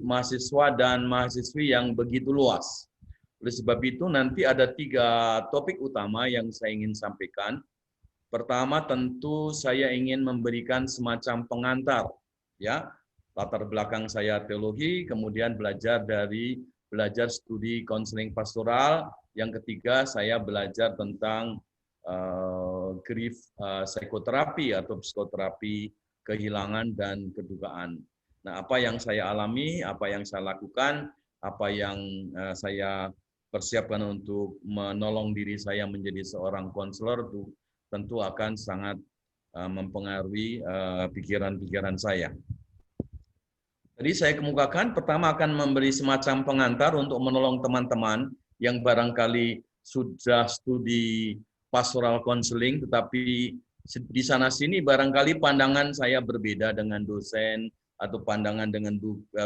mahasiswa dan mahasiswi yang begitu luas. Oleh sebab itu nanti ada 3 topik utama yang saya ingin sampaikan. Pertama tentu saya ingin memberikan semacam pengantar, ya, latar belakang saya teologi, kemudian belajar studi konseling pastoral. Yang ketiga saya belajar tentang grief psikoterapi atau psikoterapi kehilangan dan kedukaan. Nah, apa yang saya alami, apa yang saya lakukan, apa yang saya persiapkan untuk menolong diri saya menjadi seorang konselor itu tentu akan sangat mempengaruhi pikiran-pikiran saya. Jadi saya kemukakan pertama akan memberi semacam pengantar untuk menolong teman-teman yang barangkali sudah studi pastoral counseling, tetapi di sana sini barangkali pandangan saya berbeda dengan dosen atau pandangan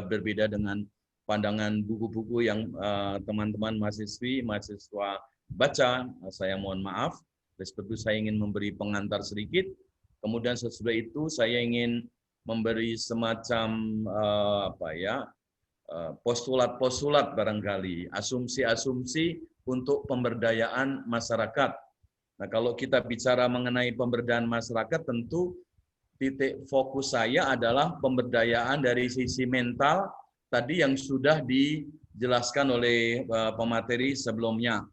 berbeda dengan pandangan buku-buku yang teman-teman mahasiswa baca. Saya mohon maaf. Sebab itu saya ingin memberi pengantar sedikit. Kemudian sesudah itu saya ingin memberi semacam postulat-postulat barangkali, asumsi-asumsi untuk pemberdayaan masyarakat. Nah, kalau kita bicara mengenai pemberdayaan masyarakat, tentu titik fokus saya adalah pemberdayaan dari sisi mental tadi yang sudah dijelaskan oleh pemateri sebelumnya.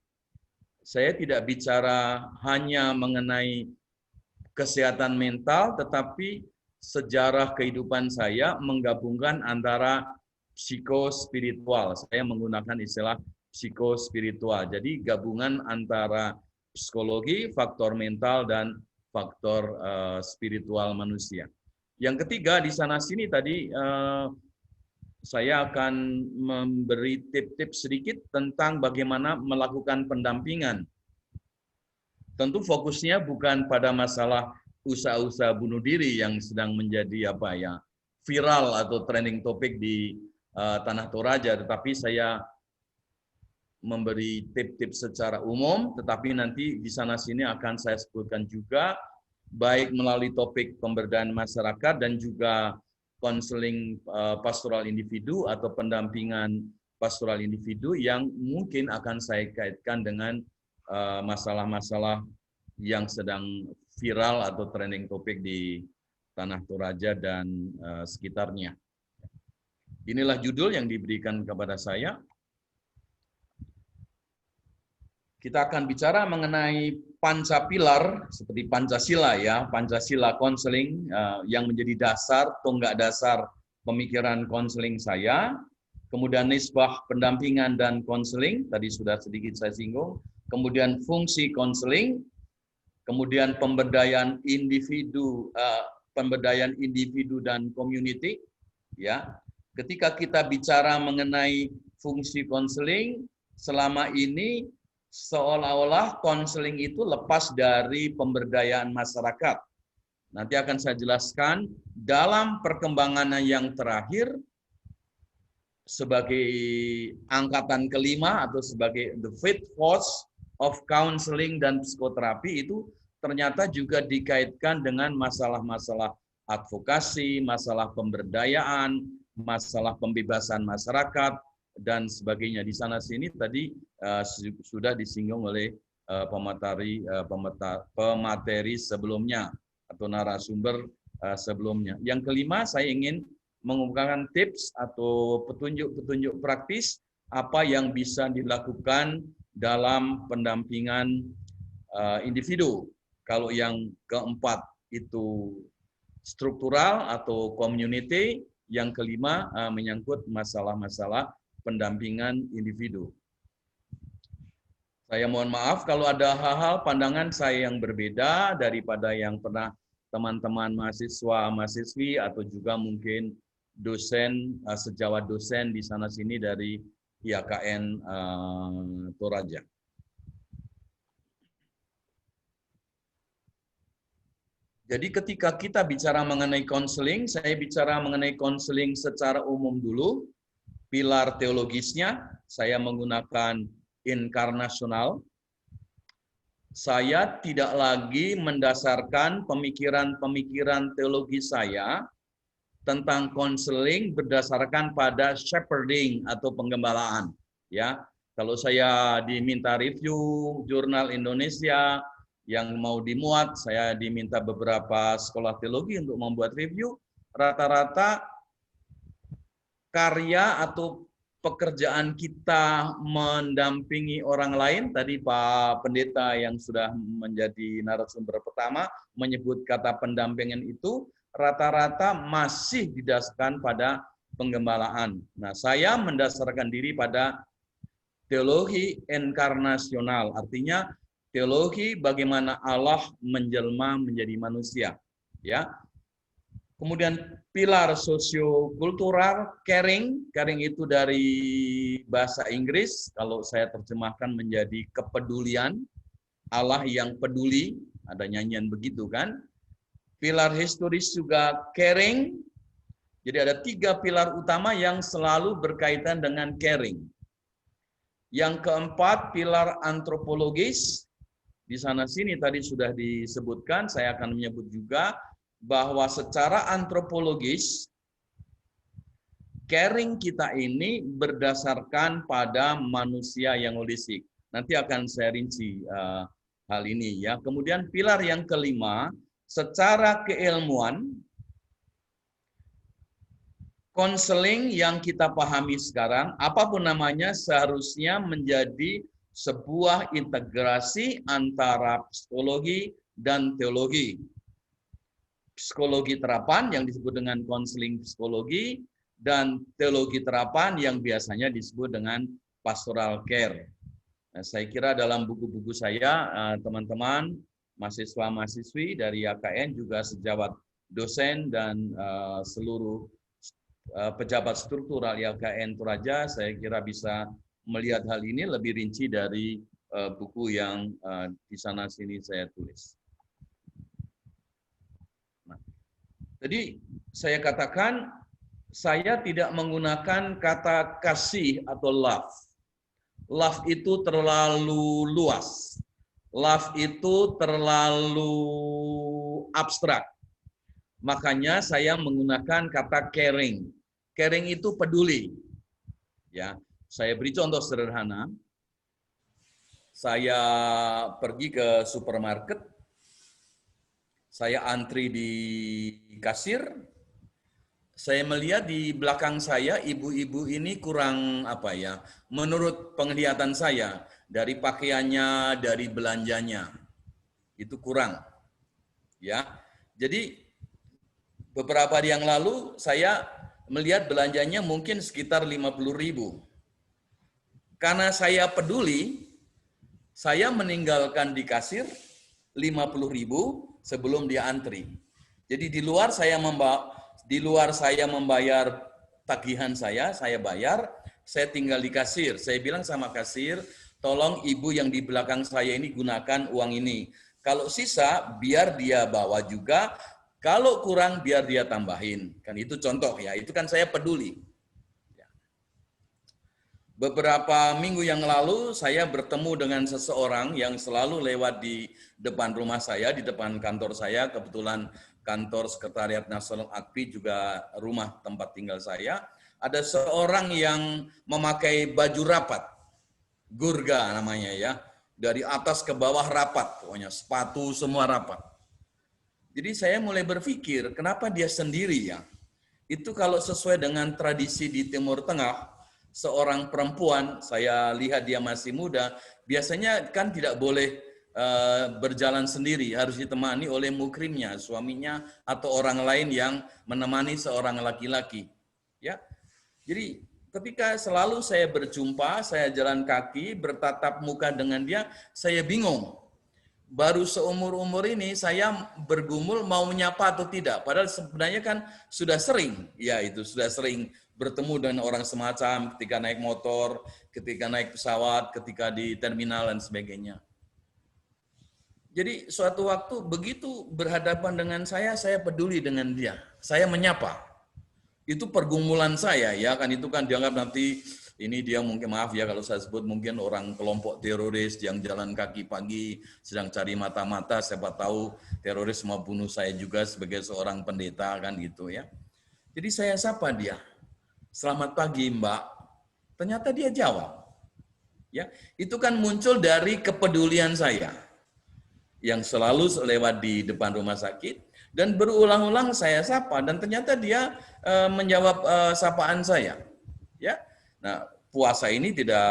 Saya tidak bicara hanya mengenai kesehatan mental, tetapi sejarah kehidupan saya menggabungkan antara psikospiritual. Saya menggunakan istilah psikospiritual. Jadi gabungan antara psikologi, faktor mental, dan faktor spiritual manusia. Yang ketiga, di sana-sini tadi saya akan memberi tips-tips sedikit tentang bagaimana melakukan pendampingan. Tentu fokusnya bukan pada masalah usaha-usaha bunuh diri yang sedang menjadi viral atau trending topik di Tanah Toraja, tetapi saya memberi tips-tips secara umum, tetapi nanti di sana-sini akan saya sebutkan juga, baik melalui topik pemberdayaan masyarakat dan juga konseling pastoral individu atau pendampingan pastoral individu yang mungkin akan saya kaitkan dengan masalah-masalah yang sedang viral atau trending topik di Tanah Toraja dan sekitarnya. Inilah judul yang diberikan kepada saya. Kita akan bicara mengenai pancapilar seperti Pancasila, ya, Pancasila konseling yang menjadi dasar, tonggak dasar pemikiran konseling saya. Kemudian nisbah pendampingan dan konseling, tadi sudah sedikit saya singgung. Kemudian fungsi konseling, kemudian pemberdayaan individu dan community, ya. Ketika kita bicara mengenai fungsi konseling, selama ini seolah-olah konseling itu lepas dari pemberdayaan masyarakat. Nanti akan saya jelaskan dalam perkembangan yang terakhir sebagai angkatan kelima atau sebagai the fifth force of counseling dan psikoterapi itu ternyata juga dikaitkan dengan masalah-masalah advokasi, masalah pemberdayaan, masalah pembebasan masyarakat, dan sebagainya. Di sana-sini tadi sudah disinggung oleh pemateri sebelumnya atau narasumber sebelumnya. Yang kelima, saya ingin mengungkapkan tips atau petunjuk-petunjuk praktis apa yang bisa dilakukan dalam pendampingan individu. Kalau yang keempat itu struktural atau community, yang kelima menyangkut masalah-masalah pendampingan individu. Saya mohon maaf kalau ada hal-hal pandangan saya yang berbeda daripada yang pernah teman-teman mahasiswa-mahasiswi atau juga mungkin dosen, sejawat dosen di sana-sini dari IAKN Toraja. Jadi ketika kita bicara mengenai konseling, saya bicara mengenai konseling secara umum dulu. Pilar teologisnya, saya menggunakan inkarnasional. Saya tidak lagi mendasarkan pemikiran-pemikiran teologi saya tentang konseling berdasarkan pada shepherding atau penggembalaan. Ya, kalau saya diminta review jurnal Indonesia yang mau dimuat, saya diminta beberapa sekolah teologi untuk membuat review. Rata-rata karya atau pekerjaan kita mendampingi orang lain, tadi Pak Pendeta yang sudah menjadi narasumber pertama menyebut kata pendampingan itu, rata-rata masih didasarkan pada penggembalaan. Nah, saya mendasarkan diri pada teologi inkarnasional, artinya teologi bagaimana Allah menjelma menjadi manusia. Ya. Kemudian pilar sosiokultural, caring itu dari bahasa Inggris, kalau saya terjemahkan menjadi kepedulian, Allah yang peduli, ada nyanyian begitu kan. Pilar historis juga caring, jadi ada 3 pilar utama yang selalu berkaitan dengan caring. Yang keempat, pilar antropologis, di sana-sini tadi sudah disebutkan, saya akan menyebut juga, bahwa secara antropologis, caring kita ini berdasarkan pada manusia yang holistik. Nanti akan saya rinci hal ini ya. Kemudian pilar yang kelima, secara keilmuan, konseling yang kita pahami sekarang, apapun namanya, seharusnya menjadi sebuah integrasi antara psikologi dan teologi. Psikologi terapan yang disebut dengan konseling psikologi, dan teologi terapan yang biasanya disebut dengan pastoral care. Nah, saya kira dalam buku-buku saya, teman-teman, mahasiswa-mahasiswi dari AKN, juga sejawat dosen dan seluruh pejabat struktural AKN Toraja, saya kira bisa melihat hal ini lebih rinci dari buku yang di sana-sini saya tulis. Jadi saya katakan, saya tidak menggunakan kata kasih atau love. Love itu terlalu luas. Love itu terlalu abstrak. Makanya saya menggunakan kata caring. Caring itu peduli. Ya, saya beri contoh sederhana. Saya pergi ke supermarket, saya antri di kasir, saya melihat di belakang saya ibu-ibu ini kurang apa ya, menurut penglihatan saya, dari pakaiannya, dari belanjanya, itu kurang. Ya, jadi beberapa hari yang lalu saya melihat belanjanya mungkin sekitar 50.000. Karena saya peduli, saya meninggalkan di kasir 50.000 sebelum dia antri. Jadi di luar saya membayar tagihan saya bayar, saya tinggal di kasir. Saya bilang sama kasir, tolong ibu yang di belakang saya ini gunakan uang ini. Kalau sisa biar dia bawa juga, kalau kurang biar dia tambahin. Kan itu contoh ya, itu kan saya peduli. Beberapa minggu yang lalu saya bertemu dengan seseorang yang selalu lewat di depan rumah saya, di depan kantor saya, kebetulan kantor Sekretariat Nasional AKPI juga rumah tempat tinggal saya. Ada seorang yang memakai baju rapat, gurga namanya ya, dari atas ke bawah rapat, pokoknya sepatu semua rapat. Jadi saya mulai berpikir, kenapa dia sendiri ya? Itu kalau sesuai dengan tradisi di Timur Tengah, seorang perempuan, saya lihat dia masih muda, biasanya kan tidak boleh berjalan sendiri, harus ditemani oleh mukrimnya, suaminya atau orang lain yang menemani seorang laki-laki. Ya, jadi ketika selalu saya berjumpa, saya jalan kaki, bertatap muka dengan dia, saya bingung. Baru seumur-umur ini saya bergumul mau menyapa atau tidak. Padahal sebenarnya kan sudah sering, ya itu sudah sering bertemu dengan orang semacam ketika naik motor, ketika naik pesawat, ketika di terminal dan sebagainya. Jadi suatu waktu begitu berhadapan dengan saya peduli dengan dia. Saya menyapa. Itu pergumulan saya ya kan, itu kan dianggap nanti ini dia mungkin, maaf ya kalau saya sebut, mungkin orang kelompok teroris yang jalan kaki pagi sedang cari mata-mata, siapa tahu teroris mau bunuh saya juga sebagai seorang pendeta kan gitu ya. Jadi saya sapa dia. Selamat pagi, Mbak. Ternyata dia jawab. Ya, itu kan muncul dari kepedulian saya yang selalu lewat di depan rumah sakit dan berulang-ulang saya sapa dan ternyata dia menjawab sapaan saya. Ya. Nah, puasa ini tidak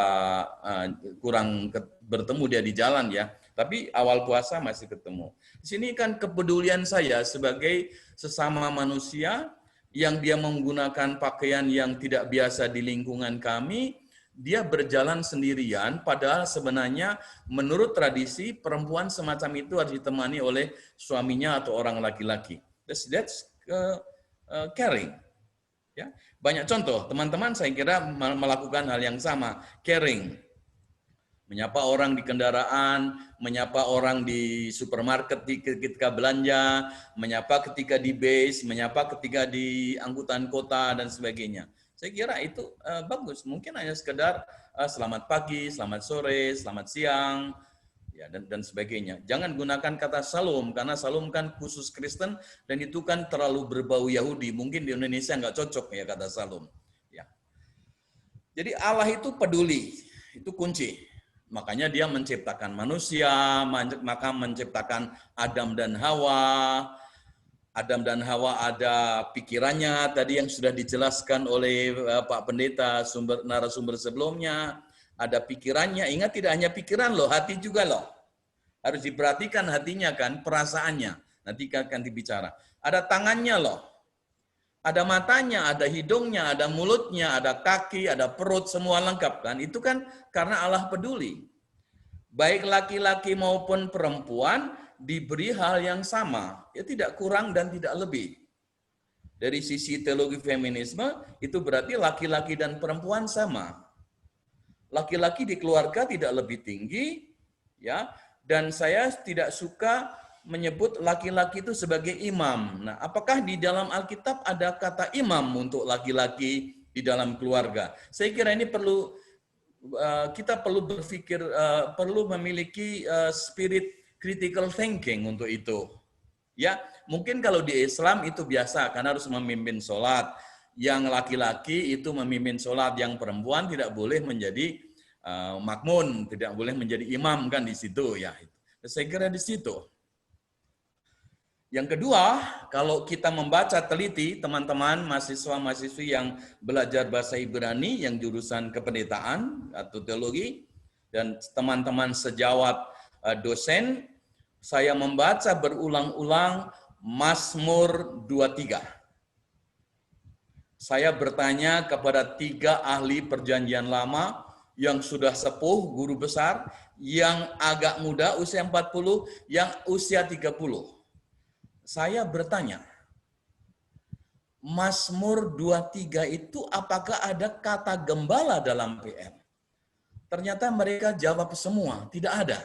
kurang bertemu dia di jalan ya, tapi awal puasa masih ketemu. Di sini kan kepedulian saya sebagai sesama manusia yang dia menggunakan pakaian yang tidak biasa di lingkungan kami, dia berjalan sendirian, padahal sebenarnya menurut tradisi perempuan semacam itu harus ditemani oleh suaminya atau orang laki-laki. That's caring. Ya, banyak contoh teman-teman saya kira melakukan hal yang sama, caring. Menyapa orang di kendaraan, menyapa orang di supermarket ketika belanja, menyapa ketika di base, menyapa ketika di angkutan kota dan sebagainya. Saya kira itu bagus. Mungkin hanya sekedar selamat pagi, selamat sore, selamat siang, ya dan sebagainya. Jangan gunakan kata salam karena salam kan khusus Kristen dan itu kan terlalu berbau Yahudi. Mungkin di Indonesia nggak cocok ya kata salam. Ya. Jadi Allah itu peduli, itu kunci. Makanya dia menciptakan manusia, maka menciptakan Adam dan Hawa. Adam dan Hawa ada pikirannya tadi yang sudah dijelaskan oleh Pak Pendeta narasumber sebelumnya. Ada pikirannya, ingat tidak hanya pikiran loh, hati juga loh. Harus diperhatikan hatinya kan, perasaannya. Nanti akan dibicara. Ada tangannya loh. Ada matanya, ada hidungnya, ada mulutnya, ada kaki, ada perut, semua lengkap kan. Itu kan karena Allah peduli. Baik laki-laki maupun perempuan diberi hal yang sama. Ya tidak kurang dan tidak lebih. Dari sisi teologi feminisme, itu berarti laki-laki dan perempuan sama. Laki-laki di keluarga tidak lebih tinggi, ya. Dan saya tidak suka menyebut laki-laki itu sebagai imam. Nah, apakah di dalam Alkitab ada kata imam untuk laki-laki di dalam keluarga? Saya kira ini kita perlu berpikir, perlu memiliki spirit critical thinking untuk itu. Ya, mungkin kalau di Islam itu biasa karena harus memimpin sholat. Yang laki-laki itu memimpin sholat, yang perempuan tidak boleh menjadi makmun, tidak boleh menjadi imam kan di situ ya. Saya kira di situ. Yang kedua, kalau kita membaca teliti, teman-teman mahasiswa-mahasiswi yang belajar bahasa Ibrani, yang jurusan kependetaan atau teologi, dan teman-teman sejawat dosen, saya membaca berulang-ulang Mazmur 23. Saya bertanya kepada 3 ahli perjanjian lama, yang sudah sepuh, guru besar, yang agak muda, usia 40, yang usia 30. Saya bertanya, Mazmur 23 itu apakah ada kata gembala dalam PM? Ternyata mereka jawab semua, tidak ada.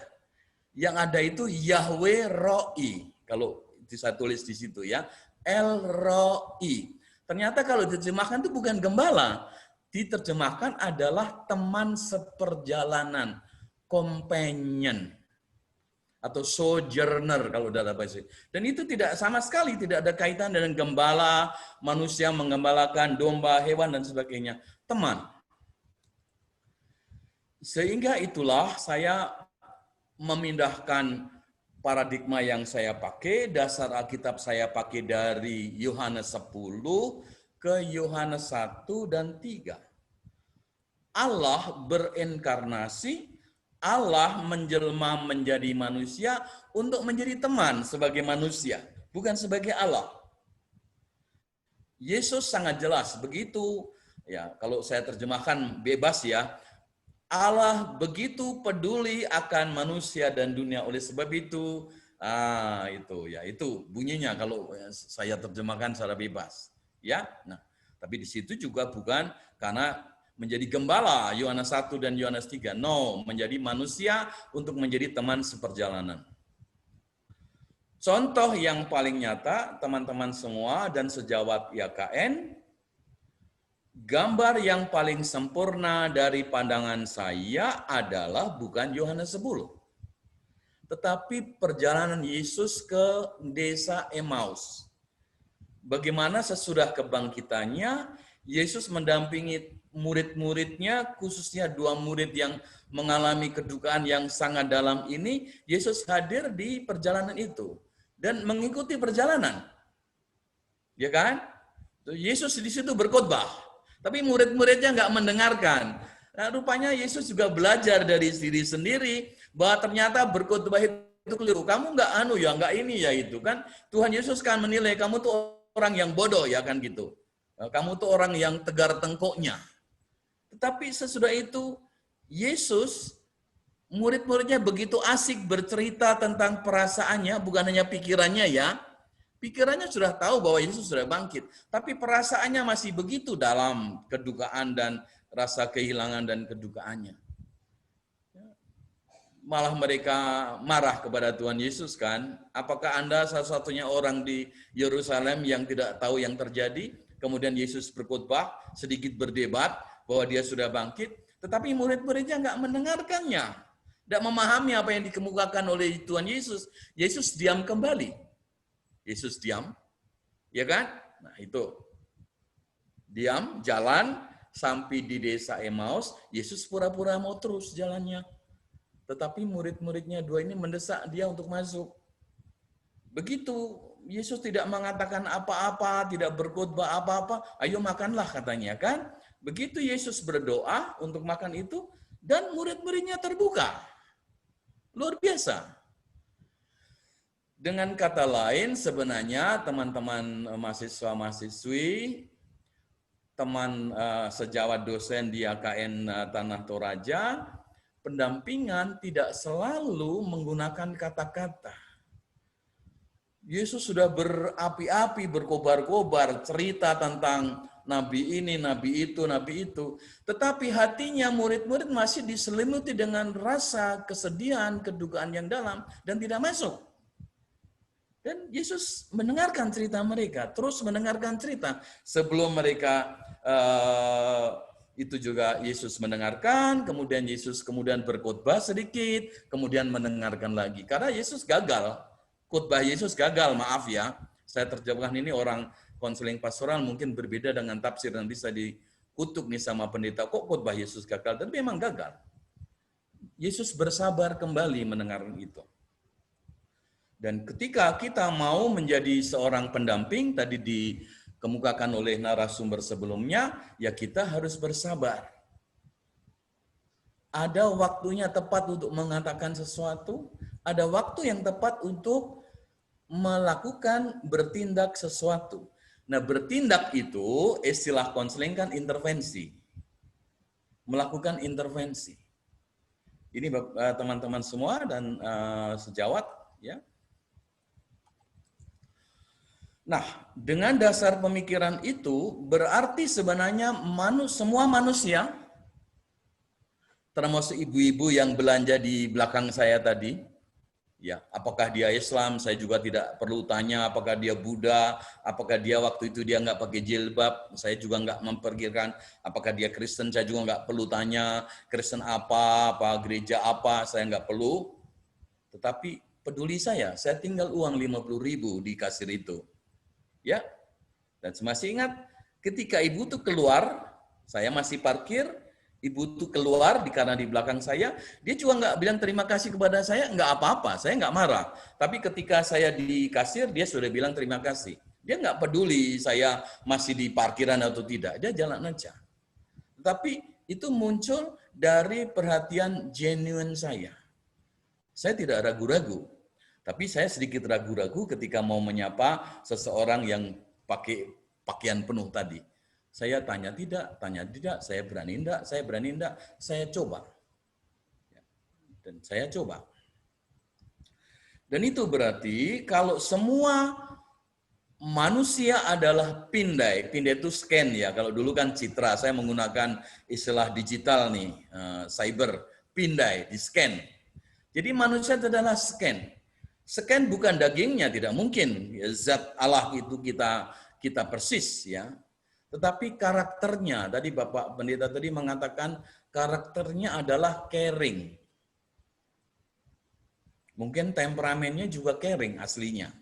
Yang ada itu Yahweh Roi, kalau saya tulis di situ ya, El Roi. Ternyata kalau diterjemahkan itu bukan gembala, diterjemahkan adalah teman seperjalanan, companion, atau sojourner kalau dalam bahasa. Dan itu tidak sama sekali tidak ada kaitan dengan gembala, manusia menggembalakan domba, hewan dan sebagainya. Teman. Sehingga itulah saya memindahkan paradigma yang saya pakai, dasar Alkitab saya pakai dari Yohanes 10 ke Yohanes 1 dan 3. Allah berinkarnasi, Allah menjelma menjadi manusia untuk menjadi teman sebagai manusia, bukan sebagai Allah. Yesus sangat jelas begitu, ya kalau saya terjemahkan bebas ya, Allah begitu peduli akan manusia dan dunia, oleh sebab itu, itu bunyinya kalau saya terjemahkan secara bebas, ya. Nah, tapi di situ juga bukan karena menjadi gembala, Yohanes 1 dan Yohanes 3. No, menjadi manusia untuk menjadi teman seperjalanan. Contoh yang paling nyata, teman-teman semua dan sejawat YKN, gambar yang paling sempurna dari pandangan saya adalah bukan Yohanes 10. Tetapi perjalanan Yesus ke desa Emmaus. bagaimana sesudah kebangkitannya, Yesus mendampingi murid-muridnya, khususnya 2 murid yang mengalami kedukaan yang sangat dalam ini. Yesus hadir di perjalanan itu dan mengikuti perjalanan. Ya kan? Yesus di situ berkhotbah, tapi murid-muridnya nggak mendengarkan. Nah, rupanya Yesus juga belajar dari diri sendiri bahwa ternyata berkhotbah itu keliru. Kamu nggak nggak ini ya itu kan. Tuhan Yesus kan menilai kamu tuh orang yang bodoh ya kan gitu. Kamu tuh orang yang tegar tengkuknya. Tetapi sesudah itu Yesus, murid-muridnya begitu asik bercerita tentang perasaannya, bukan hanya pikirannya ya. Pikirannya sudah tahu bahwa Yesus sudah bangkit, tapi perasaannya masih begitu dalam kedukaan dan rasa kehilangan dan kedukaannya. Malah mereka marah kepada Tuhan Yesus kan. Apakah Anda satu-satunya orang di Yerusalem yang tidak tahu yang terjadi? Kemudian Yesus berkhotbah, sedikit berdebat bahwa dia sudah bangkit, tetapi murid-muridnya nggak mendengarkannya. Tidak memahami apa yang dikemukakan oleh Tuhan Yesus. Yesus diam kembali. Yesus diam, ya kan? Nah itu, diam, jalan, sampai di desa Emmaus, Yesus pura-pura mau terus jalannya. Tetapi murid-muridnya 2 ini mendesak dia untuk masuk. Begitu, Yesus tidak mengatakan apa-apa, tidak berkhotbah apa-apa, ayo makanlah katanya kan. Begitu Yesus berdoa untuk makan itu, dan murid-muridnya terbuka. Luar biasa. Dengan kata lain, sebenarnya teman-teman mahasiswa-mahasiswi, teman sejawat dosen di AKN Tanah Toraja, pendampingan tidak selalu menggunakan kata-kata. Yesus sudah berapi-api, berkobar-kobar, cerita tentang nabi ini, nabi itu, nabi itu. Tetapi hatinya murid-murid masih diselimuti dengan rasa kesedihan, kedukaan yang dalam, dan tidak masuk. Dan Yesus mendengarkan cerita mereka, terus mendengarkan cerita. Sebelum mereka itu juga Yesus mendengarkan, kemudian Yesus berkhotbah sedikit, kemudian mendengarkan lagi. Karena Yesus gagal, khotbah Yesus gagal, maaf ya. Saya terjemahkan ini orang konseling pastoral mungkin berbeda dengan tafsir, nanti saya dikutuk nih sama pendeta, kok khotbah Yesus gagal? Tapi memang gagal. Yesus bersabar kembali mendengar itu. Dan ketika kita mau menjadi seorang pendamping, tadi dikemukakan oleh narasumber sebelumnya, ya kita harus bersabar. Ada waktunya tepat untuk mengatakan sesuatu, ada waktu yang tepat untuk melakukan, bertindak sesuatu. Nah, bertindak itu istilah konseling kan intervensi. Melakukan intervensi. Ini teman-teman semua dan sejawat, ya. Nah, dengan dasar pemikiran itu berarti sebenarnya semua manusia, termasuk ibu-ibu yang belanja di belakang saya tadi, ya, apakah dia Islam, saya juga tidak perlu tanya, apakah dia Buddha, apakah dia waktu itu dia nggak pakai jilbab, saya juga nggak memperkirakan, apakah dia Kristen, saya juga nggak perlu tanya, Kristen apa gereja apa, saya nggak perlu. Tetapi peduli saya tinggal uang 50.000 di kasir itu. Ya, dan masih ingat ketika ibu tuh keluar, saya masih parkir, ibu tuh keluar karena di belakang saya, dia juga nggak bilang terima kasih kepada saya, nggak apa-apa, saya nggak marah. Tapi ketika saya di kasir, dia sudah bilang terima kasih. Dia nggak peduli saya masih di parkiran atau tidak, dia jalan aja. Tapi itu muncul dari perhatian genuine saya. Saya tidak ragu-ragu. Tapi saya sedikit ragu-ragu ketika mau menyapa seseorang yang pakai pakaian penuh tadi. Saya tanya tidak, saya berani enggak, saya coba. Dan saya coba. Dan itu berarti kalau semua manusia adalah pindai itu scan ya. Kalau dulu kan citra, saya menggunakan istilah digital nih, cyber, pindai, di scan. Jadi manusia adalah scan. Scan bukan dagingnya, tidak mungkin. Zat Allah itu kita persis ya. Tetapi karakternya, tadi Bapak Pendeta tadi mengatakan karakternya adalah caring. Mungkin temperamennya juga caring aslinya.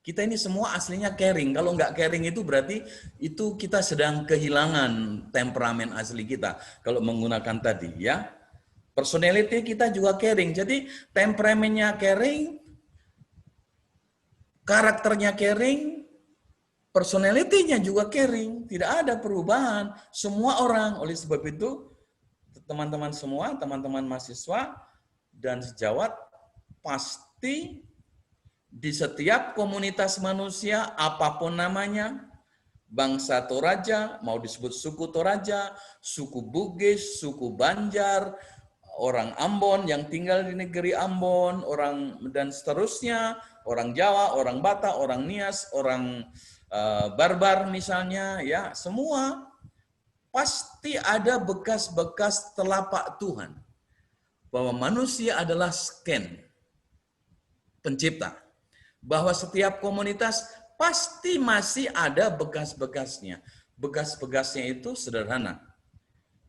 Kita ini semua aslinya caring. Kalau nggak caring itu berarti itu kita sedang kehilangan temperamen asli kita. Kalau menggunakan tadi ya. Personality kita juga caring. Jadi temperamennya caring, karakternya caring, personality-nya juga caring. Tidak ada perubahan. Semua orang. Oleh sebab itu teman-teman semua, teman-teman mahasiswa dan sejawat pasti di setiap komunitas manusia, apapun namanya, bangsa Toraja, mau disebut suku Toraja, suku Bugis, suku Banjar, orang Ambon yang tinggal di negeri Ambon, orang dan seterusnya, orang Jawa, orang Batak, orang Nias, orang Barbar misalnya, ya semua pasti ada bekas-bekas telapak Tuhan bahwa manusia adalah sken pencipta. Bahwa setiap komunitas pasti masih ada bekas-bekasnya. Bekas-bekasnya itu sederhana.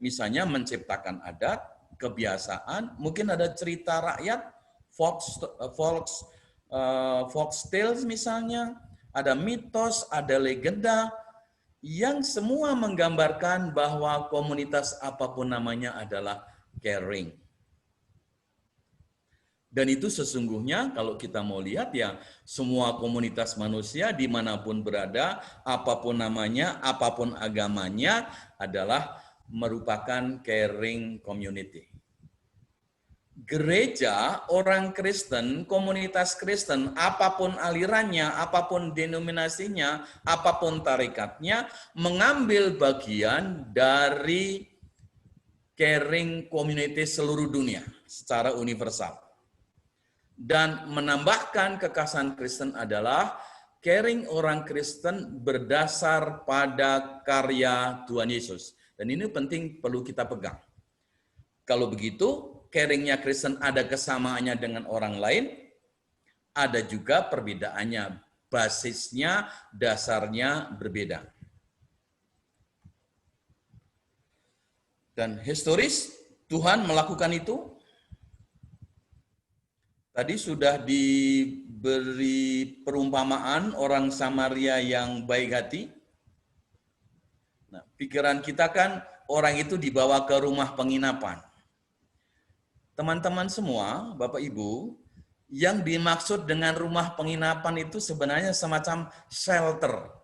Misalnya menciptakan adat, kebiasaan, mungkin ada cerita rakyat, folk tales misalnya, ada mitos, ada legenda, yang semua menggambarkan bahwa komunitas apapun namanya adalah caring. Dan itu sesungguhnya kalau kita mau lihat ya semua komunitas manusia dimanapun berada, apapun namanya, apapun agamanya adalah merupakan caring community. Gereja, orang Kristen, komunitas Kristen, apapun alirannya, apapun denominasinya, apapun tarikatnya, mengambil bagian dari caring community seluruh dunia secara universal. Dan menambahkan kekhasan Kristen adalah caring orang Kristen berdasar pada karya Tuhan Yesus. Dan ini penting perlu kita pegang. Kalau begitu, caringnya Kristen ada kesamaannya dengan orang lain, ada juga perbedaannya. Basisnya, dasarnya berbeda. Dan historis, Tuhan melakukan itu. Tadi sudah diberi perumpamaan orang Samaria yang baik hati. Nah, pikiran kita kan orang itu dibawa ke rumah penginapan. Teman-teman semua, Bapak Ibu, yang dimaksud dengan rumah penginapan itu sebenarnya semacam shelter.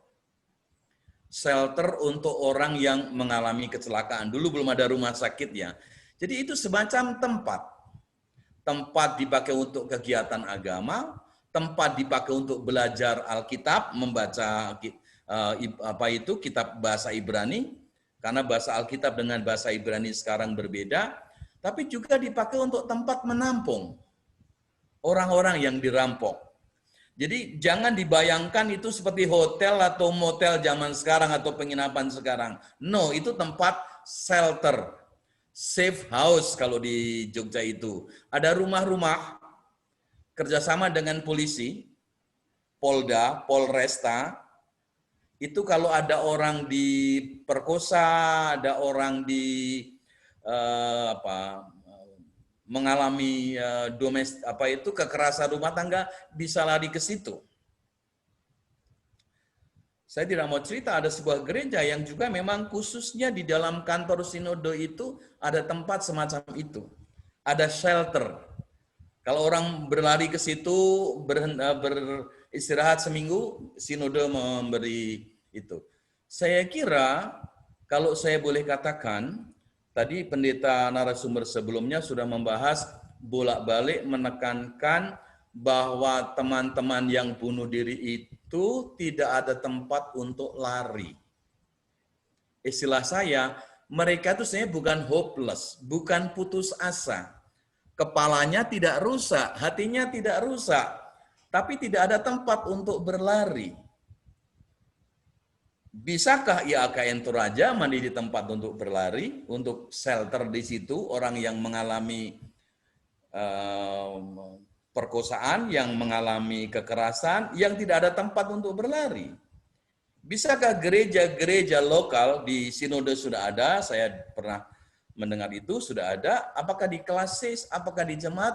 Shelter untuk orang yang mengalami kecelakaan. Dulu belum ada rumah sakit ya. Jadi itu semacam tempat. Tempat dipakai untuk kegiatan agama, tempat dipakai untuk belajar Alkitab, membaca kitab bahasa Ibrani, karena bahasa Alkitab dengan bahasa Ibrani sekarang berbeda, tapi juga dipakai untuk tempat menampung orang-orang yang dirampok. Jadi jangan dibayangkan itu seperti hotel atau motel zaman sekarang atau penginapan sekarang. No, itu tempat shelter. Safe house kalau di Jogja itu. Ada rumah-rumah kerjasama dengan polisi, Polda, Polresta. Itu kalau ada orang diperkosa, ada orang mengalami kekerasan rumah tangga, bisa lari ke situ. Saya tidak mau cerita, ada sebuah gereja yang juga memang khususnya di dalam kantor sinode itu ada tempat semacam itu. Ada shelter. Kalau orang berlari ke situ, beristirahat seminggu, sinode memberi itu. Saya kira, kalau saya boleh katakan, tadi pendeta narasumber sebelumnya sudah membahas bolak-balik menekankan bahwa teman-teman yang bunuh diri itu tidak ada tempat untuk lari. Istilah saya, mereka itu sebenarnya bukan hopeless, bukan putus asa. Kepalanya tidak rusak, hatinya tidak rusak, tapi tidak ada tempat untuk berlari. Bisakah IAKN Toraja mandiri tempat untuk berlari, untuk shelter di situ, orang yang mengalami perkosaan, yang mengalami kekerasan, yang tidak ada tempat untuk berlari? Bisakah gereja-gereja lokal di sinode sudah ada, saya pernah mendengar itu sudah ada, apakah di klasis, apakah di jemaat,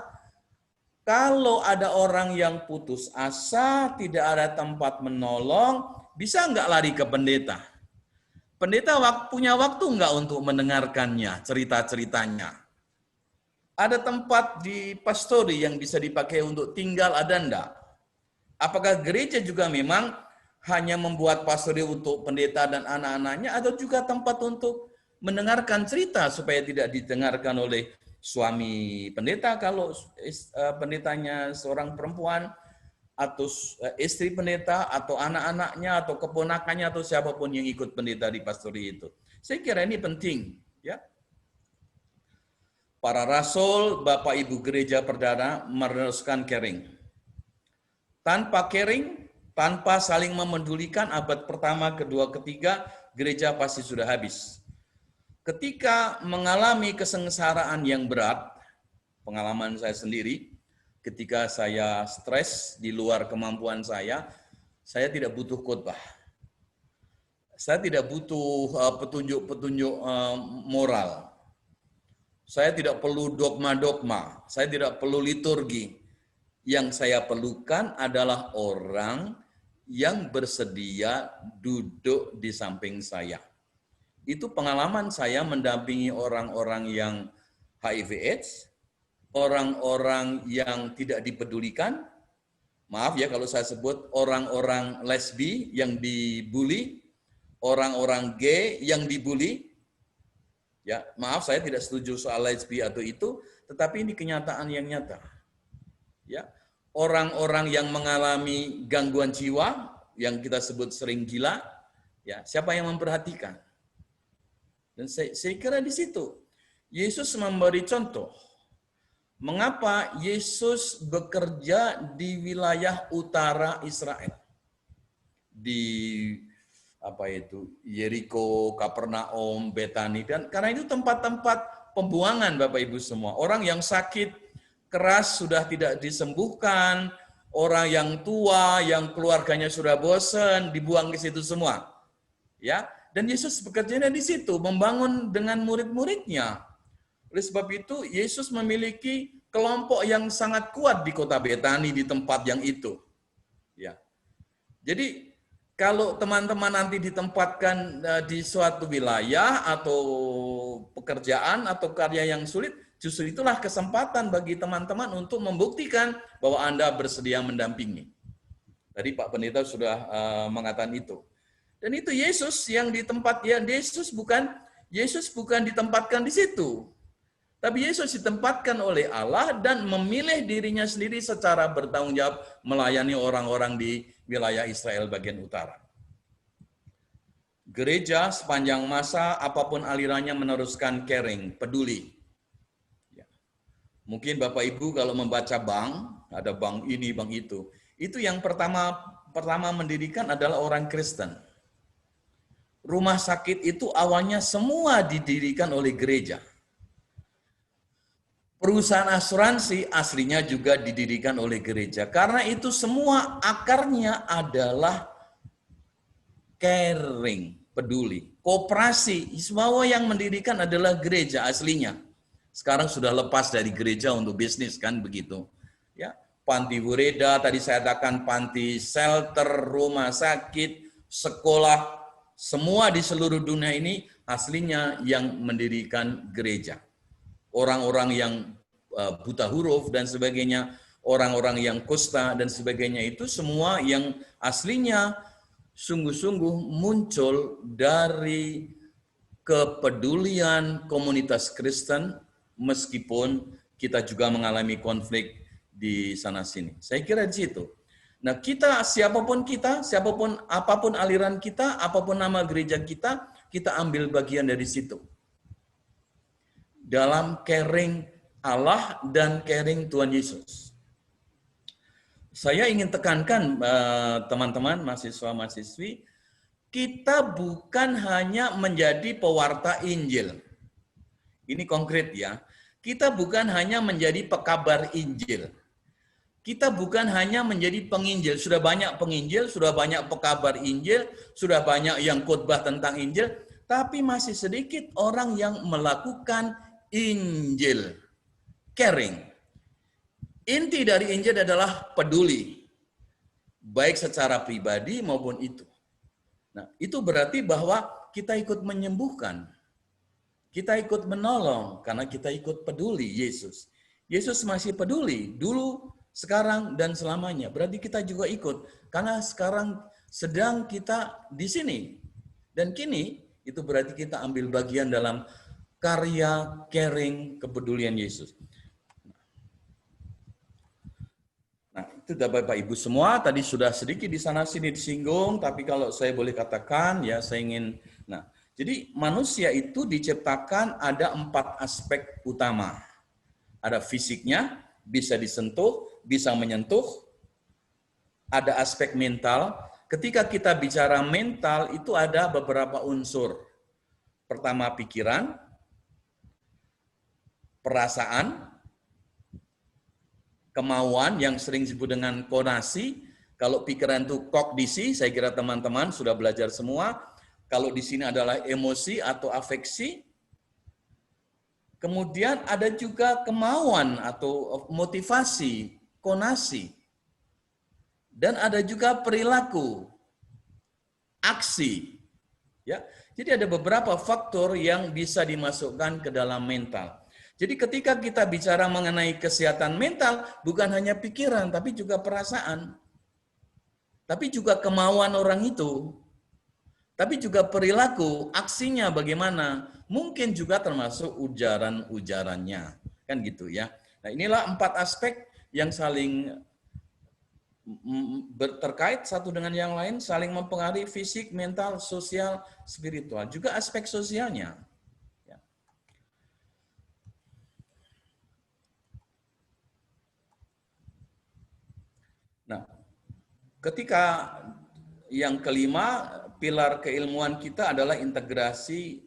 Kalau ada orang yang putus asa, tidak ada tempat menolong, bisa nggak lari ke pendeta? Pendeta punya waktu nggak untuk mendengarkannya, cerita-ceritanya? Ada tempat di pastori yang bisa dipakai untuk tinggal, ada enggak? Apakah gereja juga memang hanya membuat pastori untuk pendeta dan anak-anaknya, atau juga tempat untuk mendengarkan cerita supaya tidak didengarkan oleh suami pendeta kalau pendetanya seorang perempuan, atau istri pendeta, atau anak-anaknya, atau keponakannya, atau siapapun yang ikut pendeta di pastori itu. Saya kira ini penting, ya. Para rasul, Bapak Ibu Gereja Perdana meneruskan caring. Tanpa caring, tanpa saling memedulikan, abad pertama, kedua, ketiga, gereja pasti sudah habis. Ketika mengalami kesengsaraan yang berat, pengalaman saya sendiri, ketika saya stres di luar kemampuan saya tidak butuh khotbah. Saya tidak butuh petunjuk-petunjuk moral. Saya tidak perlu dogma-dogma, saya tidak perlu liturgi. Yang saya perlukan adalah orang yang bersedia duduk di samping saya. Itu pengalaman saya mendampingi orang-orang yang HIV/AIDS, orang-orang yang tidak dipedulikan. Maaf ya kalau saya sebut orang-orang lesbi yang dibully, orang-orang gay yang dibully. Ya, maaf saya tidak setuju soal lesbi atau itu, tetapi ini kenyataan yang nyata. Ya, orang-orang yang mengalami gangguan jiwa yang kita sebut sering gila, ya, siapa yang memperhatikan? Dan saya kira di situ Yesus memberi contoh. Mengapa Yesus bekerja di wilayah utara Israel? Di Yeriko, Kapernaum, Betani, dan karena itu tempat-tempat pembuangan Bapak Ibu semua. Orang yang sakit keras sudah tidak disembuhkan, orang yang tua yang keluarganya sudah bosan dibuang ke situ semua. Ya, dan Yesus bekerjanya di situ, membangun dengan murid-muridnya. Oleh sebab itu Yesus memiliki kelompok yang sangat kuat di kota Betani, di tempat yang itu. Ya. Jadi kalau teman-teman nanti ditempatkan di suatu wilayah atau pekerjaan atau karya yang sulit, justru itulah kesempatan bagi teman-teman untuk membuktikan bahwa Anda bersedia mendampingi. Tadi Pak Pendeta sudah mengatakan itu. Dan itu Yesus yang Yesus bukan ditempatkan di situ. Tapi Yesus ditempatkan oleh Allah dan memilih dirinya sendiri secara bertanggung jawab melayani orang-orang di wilayah Israel bagian utara. Gereja sepanjang masa, apapun alirannya, meneruskan caring, peduli. Ya. Mungkin Bapak Ibu kalau membaca bank, ada bank ini, bank itu yang pertama mendirikan adalah orang Kristen. Rumah sakit itu awalnya semua didirikan oleh gereja. Perusahaan asuransi aslinya juga didirikan oleh gereja. Karena itu semua akarnya adalah caring, peduli. Koperasi, semua yang mendirikan adalah gereja aslinya. Sekarang sudah lepas dari gereja untuk bisnis, kan begitu. Ya, panti Wureda, tadi saya katakan panti, shelter, rumah sakit, sekolah, semua di seluruh dunia ini aslinya yang mendirikan gereja. Orang-orang yang buta huruf dan sebagainya, orang-orang yang kusta dan sebagainya, itu semua yang aslinya sungguh-sungguh muncul dari kepedulian komunitas Kristen, meskipun kita juga mengalami konflik di sana-sini. Saya kira di situ. Nah, siapapun apapun aliran kita, apapun nama gereja kita ambil bagian dari situ. Dalam caring Allah dan caring Tuhan Yesus. Saya ingin tekankan teman-teman, mahasiswa-mahasiswi, kita bukan hanya menjadi pewarta Injil. Ini konkret ya. Kita bukan hanya menjadi pekabar Injil. Kita bukan hanya menjadi penginjil. Sudah banyak penginjil, sudah banyak pekabar Injil, sudah banyak yang khotbah tentang Injil, tapi masih sedikit orang yang melakukan Injil. Caring. Inti dari Injil adalah peduli, baik secara pribadi maupun itu. Nah, itu berarti bahwa kita ikut menyembuhkan, kita ikut menolong, karena kita ikut peduli Yesus. Yesus masih peduli, dulu, sekarang, dan selamanya. Berarti kita juga ikut, karena sekarang sedang kita di sini. Dan kini, itu berarti kita ambil bagian dalam karya caring kepedulian Yesus. Nah, itu Bapak Ibu semua, tadi sudah sedikit di sana sini disinggung, tapi kalau saya boleh katakan, ya saya ingin, nah, jadi manusia itu diciptakan ada 4 aspek utama. Ada fisiknya, bisa disentuh, bisa menyentuh, ada aspek mental. Ketika kita bicara mental, itu ada beberapa unsur. Pertama pikiran, perasaan, kemauan yang sering disebut dengan konasi. Kalau pikiran itu kognisi, saya kira teman-teman sudah belajar semua. Kalau di sini adalah emosi atau afeksi. Kemudian ada juga kemauan atau motivasi, konasi. Dan ada juga perilaku, aksi. Ya, jadi ada beberapa faktor yang bisa dimasukkan ke dalam mental. Jadi ketika kita bicara mengenai kesehatan mental, bukan hanya pikiran, tapi juga perasaan. Tapi juga kemauan orang itu. Tapi juga perilaku, aksinya bagaimana. Mungkin juga termasuk ujaran-ujarannya. Kan gitu ya. Nah, inilah 4 aspek yang saling terkait satu dengan yang lain, saling mempengaruhi fisik, mental, sosial, spiritual. Juga aspek sosialnya. Nah, ketika yang kelima, pilar keilmuan kita adalah integrasi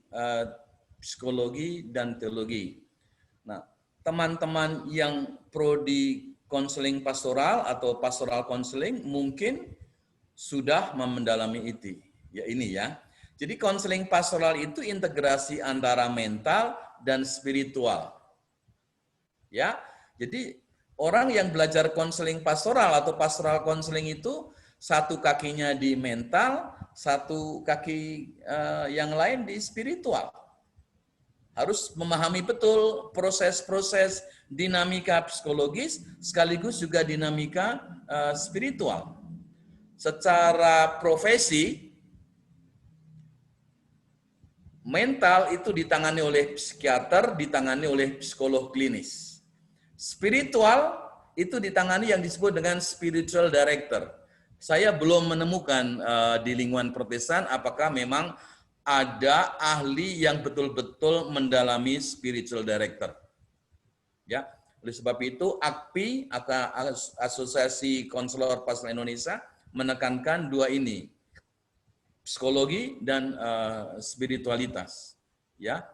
psikologi dan teologi. Nah, teman-teman yang prodi konseling pastoral atau pastoral konseling mungkin sudah mendalami itu. Ya ini ya. Jadi konseling pastoral itu integrasi antara mental dan spiritual. Ya. Jadi orang yang belajar konseling pastoral atau pastoral konseling itu satu kakinya di mental, satu kaki yang lain di spiritual. Harus memahami betul proses-proses dinamika psikologis sekaligus juga dinamika spiritual. Secara profesi, mental itu ditangani oleh psikiater, ditangani oleh psikolog klinis. Spiritual itu ditangani yang disebut dengan spiritual director. Saya belum menemukan di lingkungan Protestan apakah memang ada ahli yang betul-betul mendalami spiritual director. Ya, oleh sebab itu AKPI, Asosiasi Konselor Pastoral Indonesia, menekankan 2 ini, psikologi dan spiritualitas. Ya.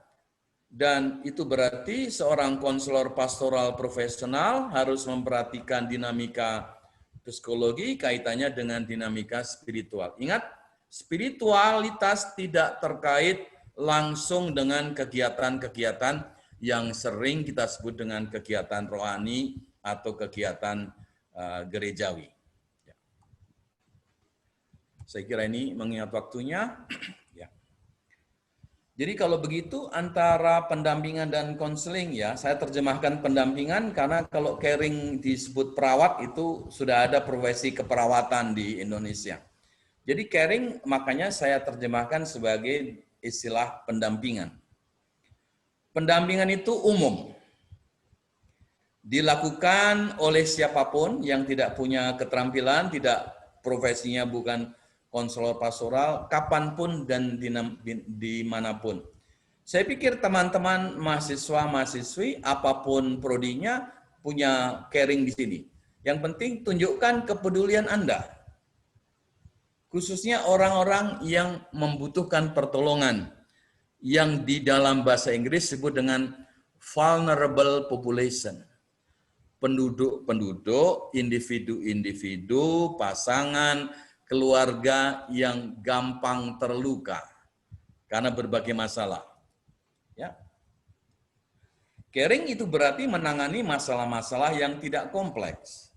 Dan itu berarti seorang konselor pastoral profesional harus memperhatikan dinamika psikologi kaitannya dengan dinamika spiritual. Ingat, spiritualitas tidak terkait langsung dengan kegiatan-kegiatan yang sering kita sebut dengan kegiatan rohani atau kegiatan gerejawi. Saya kira ini mengingat waktunya. Jadi kalau begitu antara pendampingan dan konseling ya, saya terjemahkan pendampingan karena kalau caring disebut perawat itu sudah ada profesi keperawatan di Indonesia. Jadi caring makanya saya terjemahkan sebagai istilah pendampingan. Pendampingan itu umum. Dilakukan oleh siapapun yang tidak punya keterampilan, tidak profesinya bukan konselor pastoral, kapanpun dan dimanapun. Saya pikir teman-teman mahasiswa-mahasiswi, apapun prodinya, punya caring di sini. Yang penting tunjukkan kepedulian Anda. Khususnya orang-orang yang membutuhkan pertolongan, yang di dalam bahasa Inggris disebut dengan vulnerable population. Penduduk-penduduk, individu-individu, pasangan, keluarga yang gampang terluka karena berbagai masalah. Ya. Caring itu berarti menangani masalah-masalah yang tidak kompleks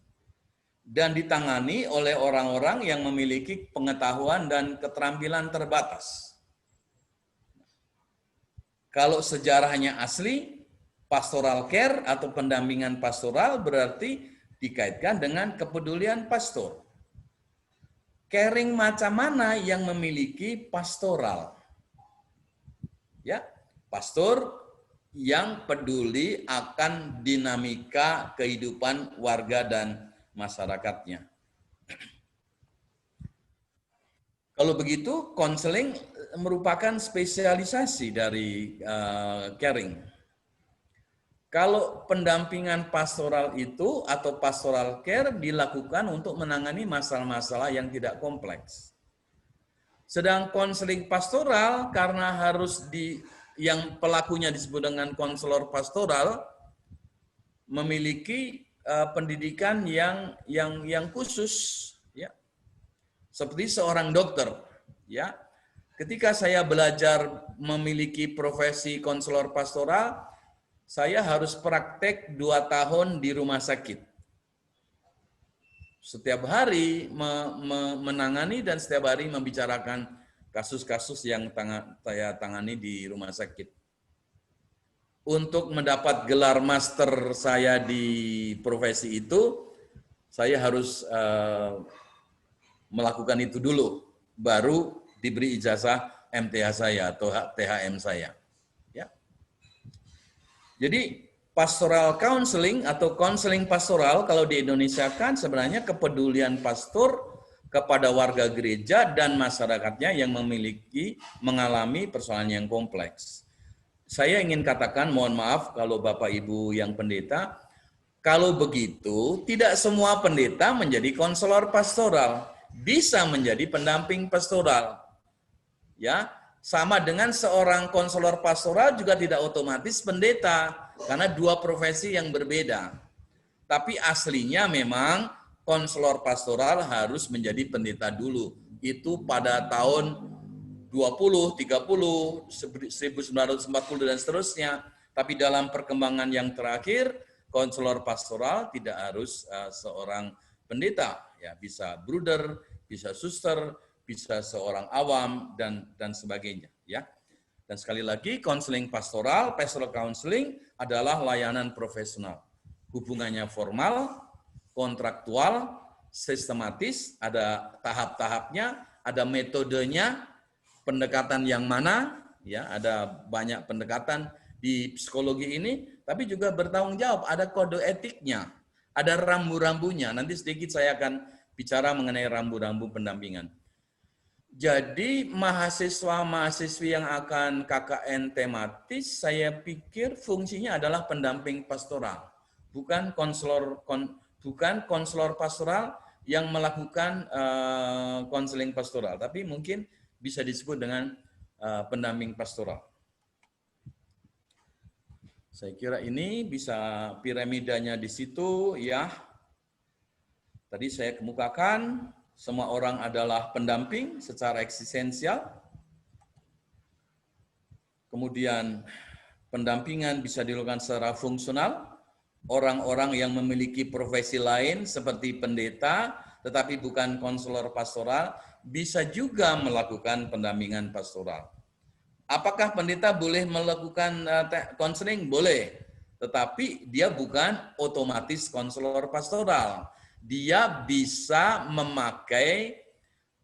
dan ditangani oleh orang-orang yang memiliki pengetahuan dan keterampilan terbatas. Kalau sejarahnya asli, pastoral care atau pendampingan pastoral berarti dikaitkan dengan kepedulian pastor. Caring macam mana yang memiliki pastoral? Ya, pastor yang peduli akan dinamika kehidupan warga dan masyarakatnya. Kalau begitu, konseling merupakan spesialisasi dari caring. Kalau pendampingan pastoral itu atau pastoral care dilakukan untuk menangani masalah-masalah yang tidak kompleks. Sedang konseling pastoral karena harus yang pelakunya disebut dengan konselor pastoral memiliki pendidikan yang khusus, ya. Seperti seorang dokter, ya. Ketika saya belajar memiliki profesi konselor pastoral, saya harus praktek 2 tahun di rumah sakit. Setiap hari menangani dan setiap hari membicarakan kasus-kasus yang saya tangani di rumah sakit. Untuk mendapat gelar master saya di profesi itu, saya harus melakukan itu dulu, baru diberi ijazah MTH saya atau THM saya. Ya. Jadi pastoral counseling atau counseling pastoral kalau di Indonesia kan sebenarnya kepedulian pastor kepada warga gereja dan masyarakatnya yang mengalami persoalan yang kompleks. Saya ingin katakan, mohon maaf kalau Bapak Ibu yang pendeta, kalau begitu tidak semua pendeta menjadi konselor pastoral, bisa menjadi pendamping pastoral. Ya, sama dengan seorang konselor pastoral juga tidak otomatis pendeta, karena 2 profesi yang berbeda. Tapi aslinya memang konselor pastoral harus menjadi pendeta dulu. Itu pada tahun 20, 30, 1940 dan seterusnya. Tapi dalam perkembangan yang terakhir, konselor pastoral tidak harus seorang pendeta, ya, bisa bruder, bisa suster, bisa seorang awam dan sebagainya, ya. Dan sekali lagi, konseling pastoral counseling adalah layanan profesional. Hubungannya formal, kontraktual, sistematis, ada tahap-tahapnya, ada metodenya, pendekatan yang mana, ya, ada banyak pendekatan di psikologi ini, tapi juga bertanggung jawab, ada kode etiknya, ada rambu-rambunya. Nanti sedikit saya akan bicara mengenai rambu-rambu pendampingan. Jadi mahasiswa-mahasiswi yang akan KKN tematis, saya pikir fungsinya adalah pendamping pastoral, bukan konselor pastoral yang melakukan konseling pastoral, tapi mungkin bisa disebut dengan pendamping pastoral. Saya kira ini bisa piramidanya di situ, ya. Tadi saya kemukakan semua orang adalah pendamping secara eksistensial. Kemudian pendampingan bisa dilakukan secara fungsional. Orang-orang yang memiliki profesi lain seperti pendeta, tetapi bukan konselor pastoral, bisa juga melakukan pendampingan pastoral. Apakah pendeta boleh melakukan konseling? Boleh. Tetapi dia bukan otomatis konselor pastoral. Dia bisa memakai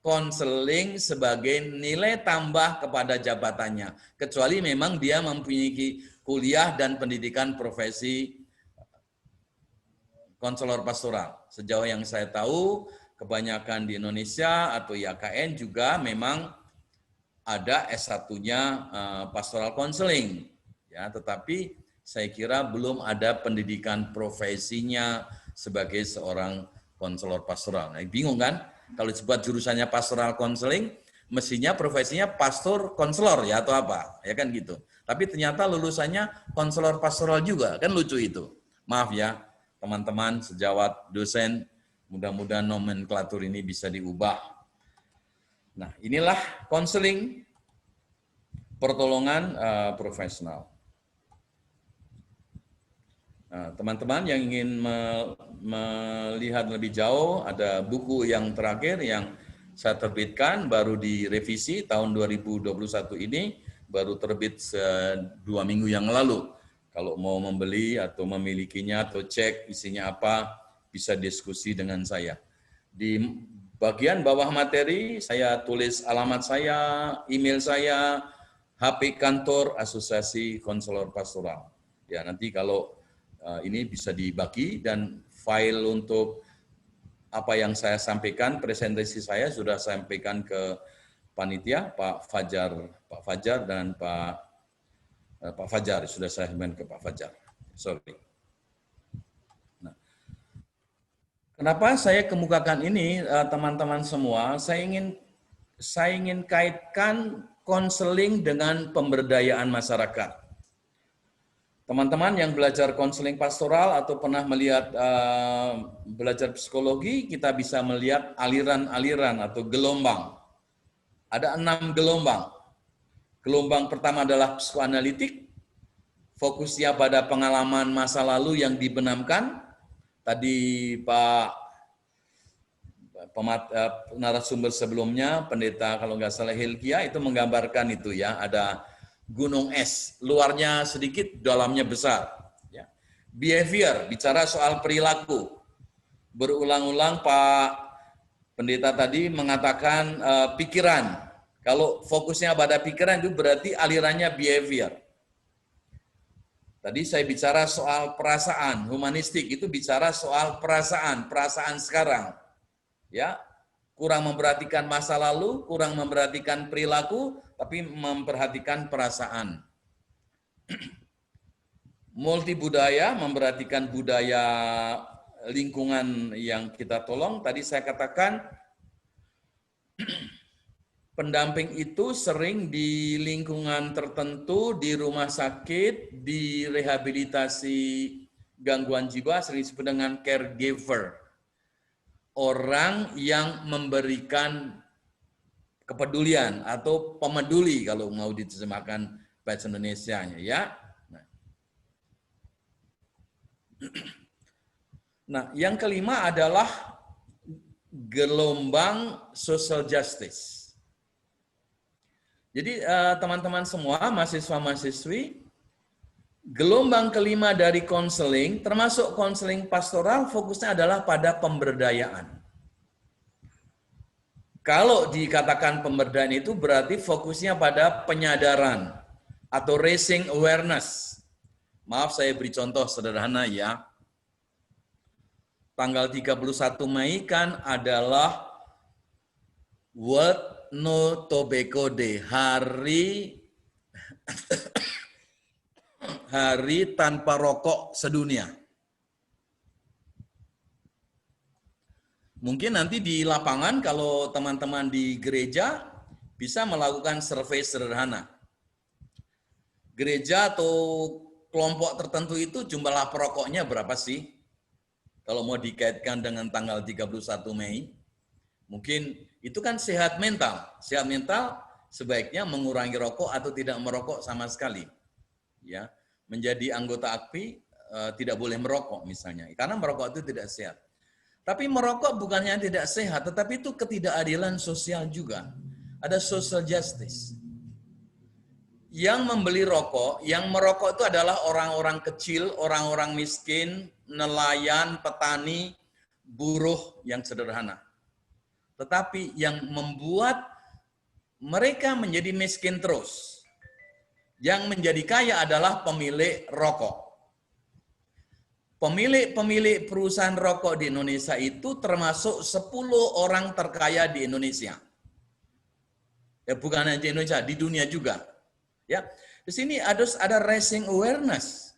konseling sebagai nilai tambah kepada jabatannya. Kecuali memang dia mempunyai kuliah dan pendidikan profesi konselor pastoral. Sejauh yang saya tahu, kebanyakan di Indonesia atau IAKN juga memang ada S1-nya pastoral counseling, ya, tetapi saya kira belum ada pendidikan profesinya sebagai seorang konselor pastoral. Nah, bingung kan? Kalau disebut jurusannya pastoral counseling, mestinya profesinya pastor konselor ya atau apa, ya kan gitu. Tapi ternyata lulusannya konselor pastoral juga, kan lucu itu. Maaf ya, teman-teman sejawat dosen, mudah-mudahan nomenklatur ini bisa diubah. Nah, inilah konseling pertolongan profesional. Teman-teman yang ingin melihat lebih jauh, ada buku yang terakhir yang saya terbitkan, baru direvisi tahun 2021 ini, baru terbit 2 minggu yang lalu. Kalau mau membeli atau memilikinya atau cek isinya apa, bisa diskusi dengan saya. Di bagian bawah materi, saya tulis alamat saya, email saya, HP kantor Asosiasi Konselor Pastoral. Ya, nanti kalau ini bisa dibagi dan file untuk apa yang saya sampaikan, presentasi saya sudah sampaikan ke panitia Pak Fajar dan Pak Fajar, sudah saya sampaikan ke Pak Fajar. Sorry. Nah, kenapa saya kemukakan ini, teman-teman semua? Saya ingin kaitkan konseling dengan pemberdayaan masyarakat. Teman-teman yang belajar konseling pastoral atau pernah melihat belajar psikologi, kita bisa melihat aliran-aliran atau gelombang. Ada 6 gelombang. Gelombang pertama adalah psikoanalitik, fokusnya pada pengalaman masa lalu yang dibenamkan. Tadi Pak narasumber sebelumnya, pendeta kalau nggak salah Hilkia, itu menggambarkan itu ya, ada gunung es, luarnya sedikit, dalamnya besar. Ya. Behavior, bicara soal perilaku. Berulang-ulang Pak Pendeta tadi mengatakan pikiran. Kalau fokusnya pada pikiran itu berarti alirannya behavior. Tadi saya bicara soal perasaan, humanistik itu bicara soal perasaan sekarang. Ya, kurang memperhatikan masa lalu, kurang memperhatikan perilaku, tapi memperhatikan perasaan. Multibudaya, memperhatikan budaya lingkungan yang kita tolong. Tadi saya katakan, pendamping itu sering di lingkungan tertentu, di rumah sakit, di rehabilitasi gangguan jiwa, sering disebut dengan caregiver. Orang yang memberikan kepedulian atau pemeduli kalau mau diterjemahkan bahasa Indonesianya ya. Nah, yang kelima adalah gelombang social justice. Jadi teman-teman semua, mahasiswa-mahasiswi, gelombang kelima dari konseling, termasuk konseling pastoral, fokusnya adalah pada pemberdayaan. Kalau dikatakan pemberdayaan itu berarti fokusnya pada penyadaran atau raising awareness. Maaf saya beri contoh sederhana ya. Tanggal 31 Mei kan adalah World No Tobacco Day, hari tanpa rokok sedunia. Mungkin nanti di lapangan kalau teman-teman di gereja bisa melakukan survei sederhana. Gereja atau kelompok tertentu itu jumlah perokoknya berapa sih? Kalau mau dikaitkan dengan tanggal 31 Mei, mungkin itu kan sehat mental. Sehat mental sebaiknya mengurangi rokok atau tidak merokok sama sekali. Ya, menjadi anggota AKPI tidak boleh merokok misalnya, karena merokok itu tidak sehat. Tapi merokok bukannya tidak sehat, tetapi itu ketidakadilan sosial juga. Ada social justice. Yang membeli rokok, yang merokok itu adalah orang-orang kecil, orang-orang miskin, nelayan, petani, buruh yang sederhana. Tetapi yang membuat mereka menjadi miskin terus. Yang menjadi kaya adalah pemilik rokok. Pemilik perusahaan rokok di Indonesia itu termasuk 10 orang terkaya di Indonesia. Ya, bukan hanya di Indonesia, di dunia juga. Ya, di sini ada raising awareness.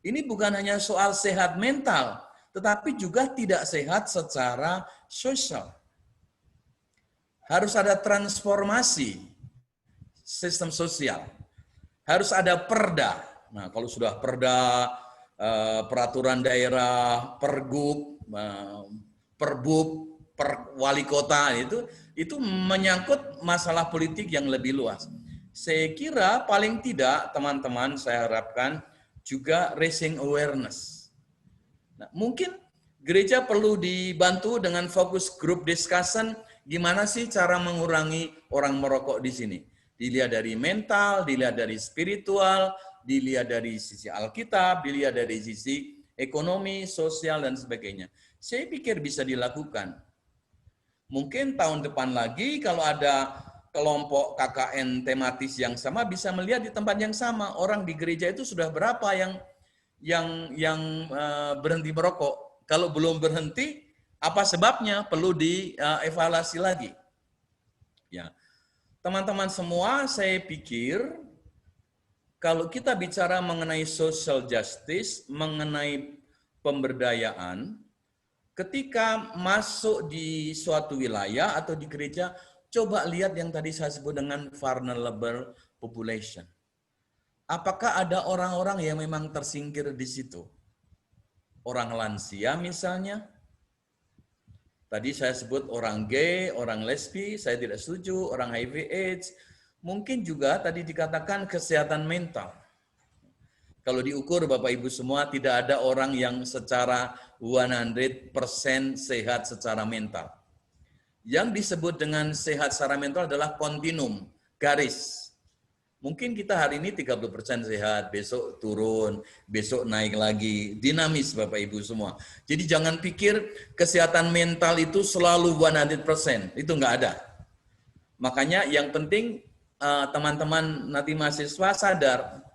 Ini bukan hanya soal sehat mental, tetapi juga tidak sehat secara sosial. Harus ada transformasi sistem sosial. Harus ada perda. Nah, kalau sudah perda, peraturan daerah, pergub, perbub, wali kota itu menyangkut masalah politik yang lebih luas. Saya kira paling tidak teman-teman saya harapkan juga raising awareness. Nah, mungkin gereja perlu dibantu dengan fokus group discussion, gimana sih cara mengurangi orang merokok di sini. Dilihat dari mental, dilihat dari spiritual, dilihat dari sisi Alkitab, dilihat dari sisi ekonomi, sosial, dan sebagainya. Saya pikir bisa dilakukan. Mungkin tahun depan lagi kalau ada kelompok KKN tematis yang sama bisa melihat di tempat yang sama orang di gereja itu sudah berapa yang berhenti merokok. Kalau belum berhenti, apa sebabnya? Perlu dievaluasi lagi. Ya, teman-teman semua, saya pikir kalau kita bicara mengenai social justice, mengenai pemberdayaan, ketika masuk di suatu wilayah atau di gereja, coba lihat yang tadi saya sebut dengan vulnerable population. Apakah ada orang-orang yang memang tersingkir di situ? Orang lansia misalnya. Tadi saya sebut orang gay, orang lesbi, saya tidak setuju, orang HIV/AIDS. Mungkin juga tadi dikatakan kesehatan mental. Kalau diukur Bapak Ibu semua, tidak ada orang yang secara 100% sehat secara mental. Yang disebut dengan sehat secara mental adalah kontinum, garis. Mungkin kita hari ini 30% sehat, besok turun, besok naik lagi. Dinamis Bapak Ibu semua. Jadi jangan pikir kesehatan mental itu selalu 100%. Itu enggak ada. Makanya yang penting teman-teman nanti mahasiswa sadar,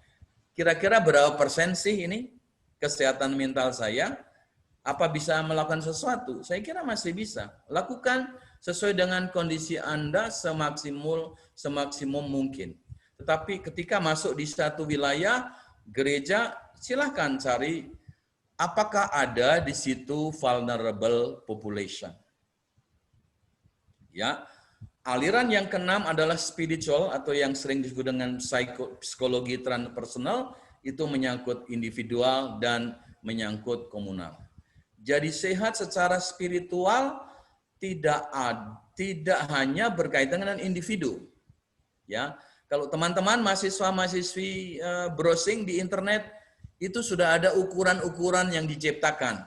kira-kira berapa persen sih ini kesehatan mental saya? Apa bisa melakukan sesuatu? Saya kira masih bisa. Lakukan sesuai dengan kondisi Anda semaksimum mungkin. Tetapi ketika masuk di satu wilayah, gereja, silahkan cari apakah ada di situ vulnerable population. Ya, aliran yang keenam adalah spiritual atau yang sering disebut dengan psikologi transpersonal, itu menyangkut individual dan menyangkut komunal. Jadi sehat secara spiritual tidak hanya berkaitan dengan individu. Ya, kalau teman-teman mahasiswa-mahasiswi browsing di internet itu sudah ada ukuran-ukuran yang diciptakan.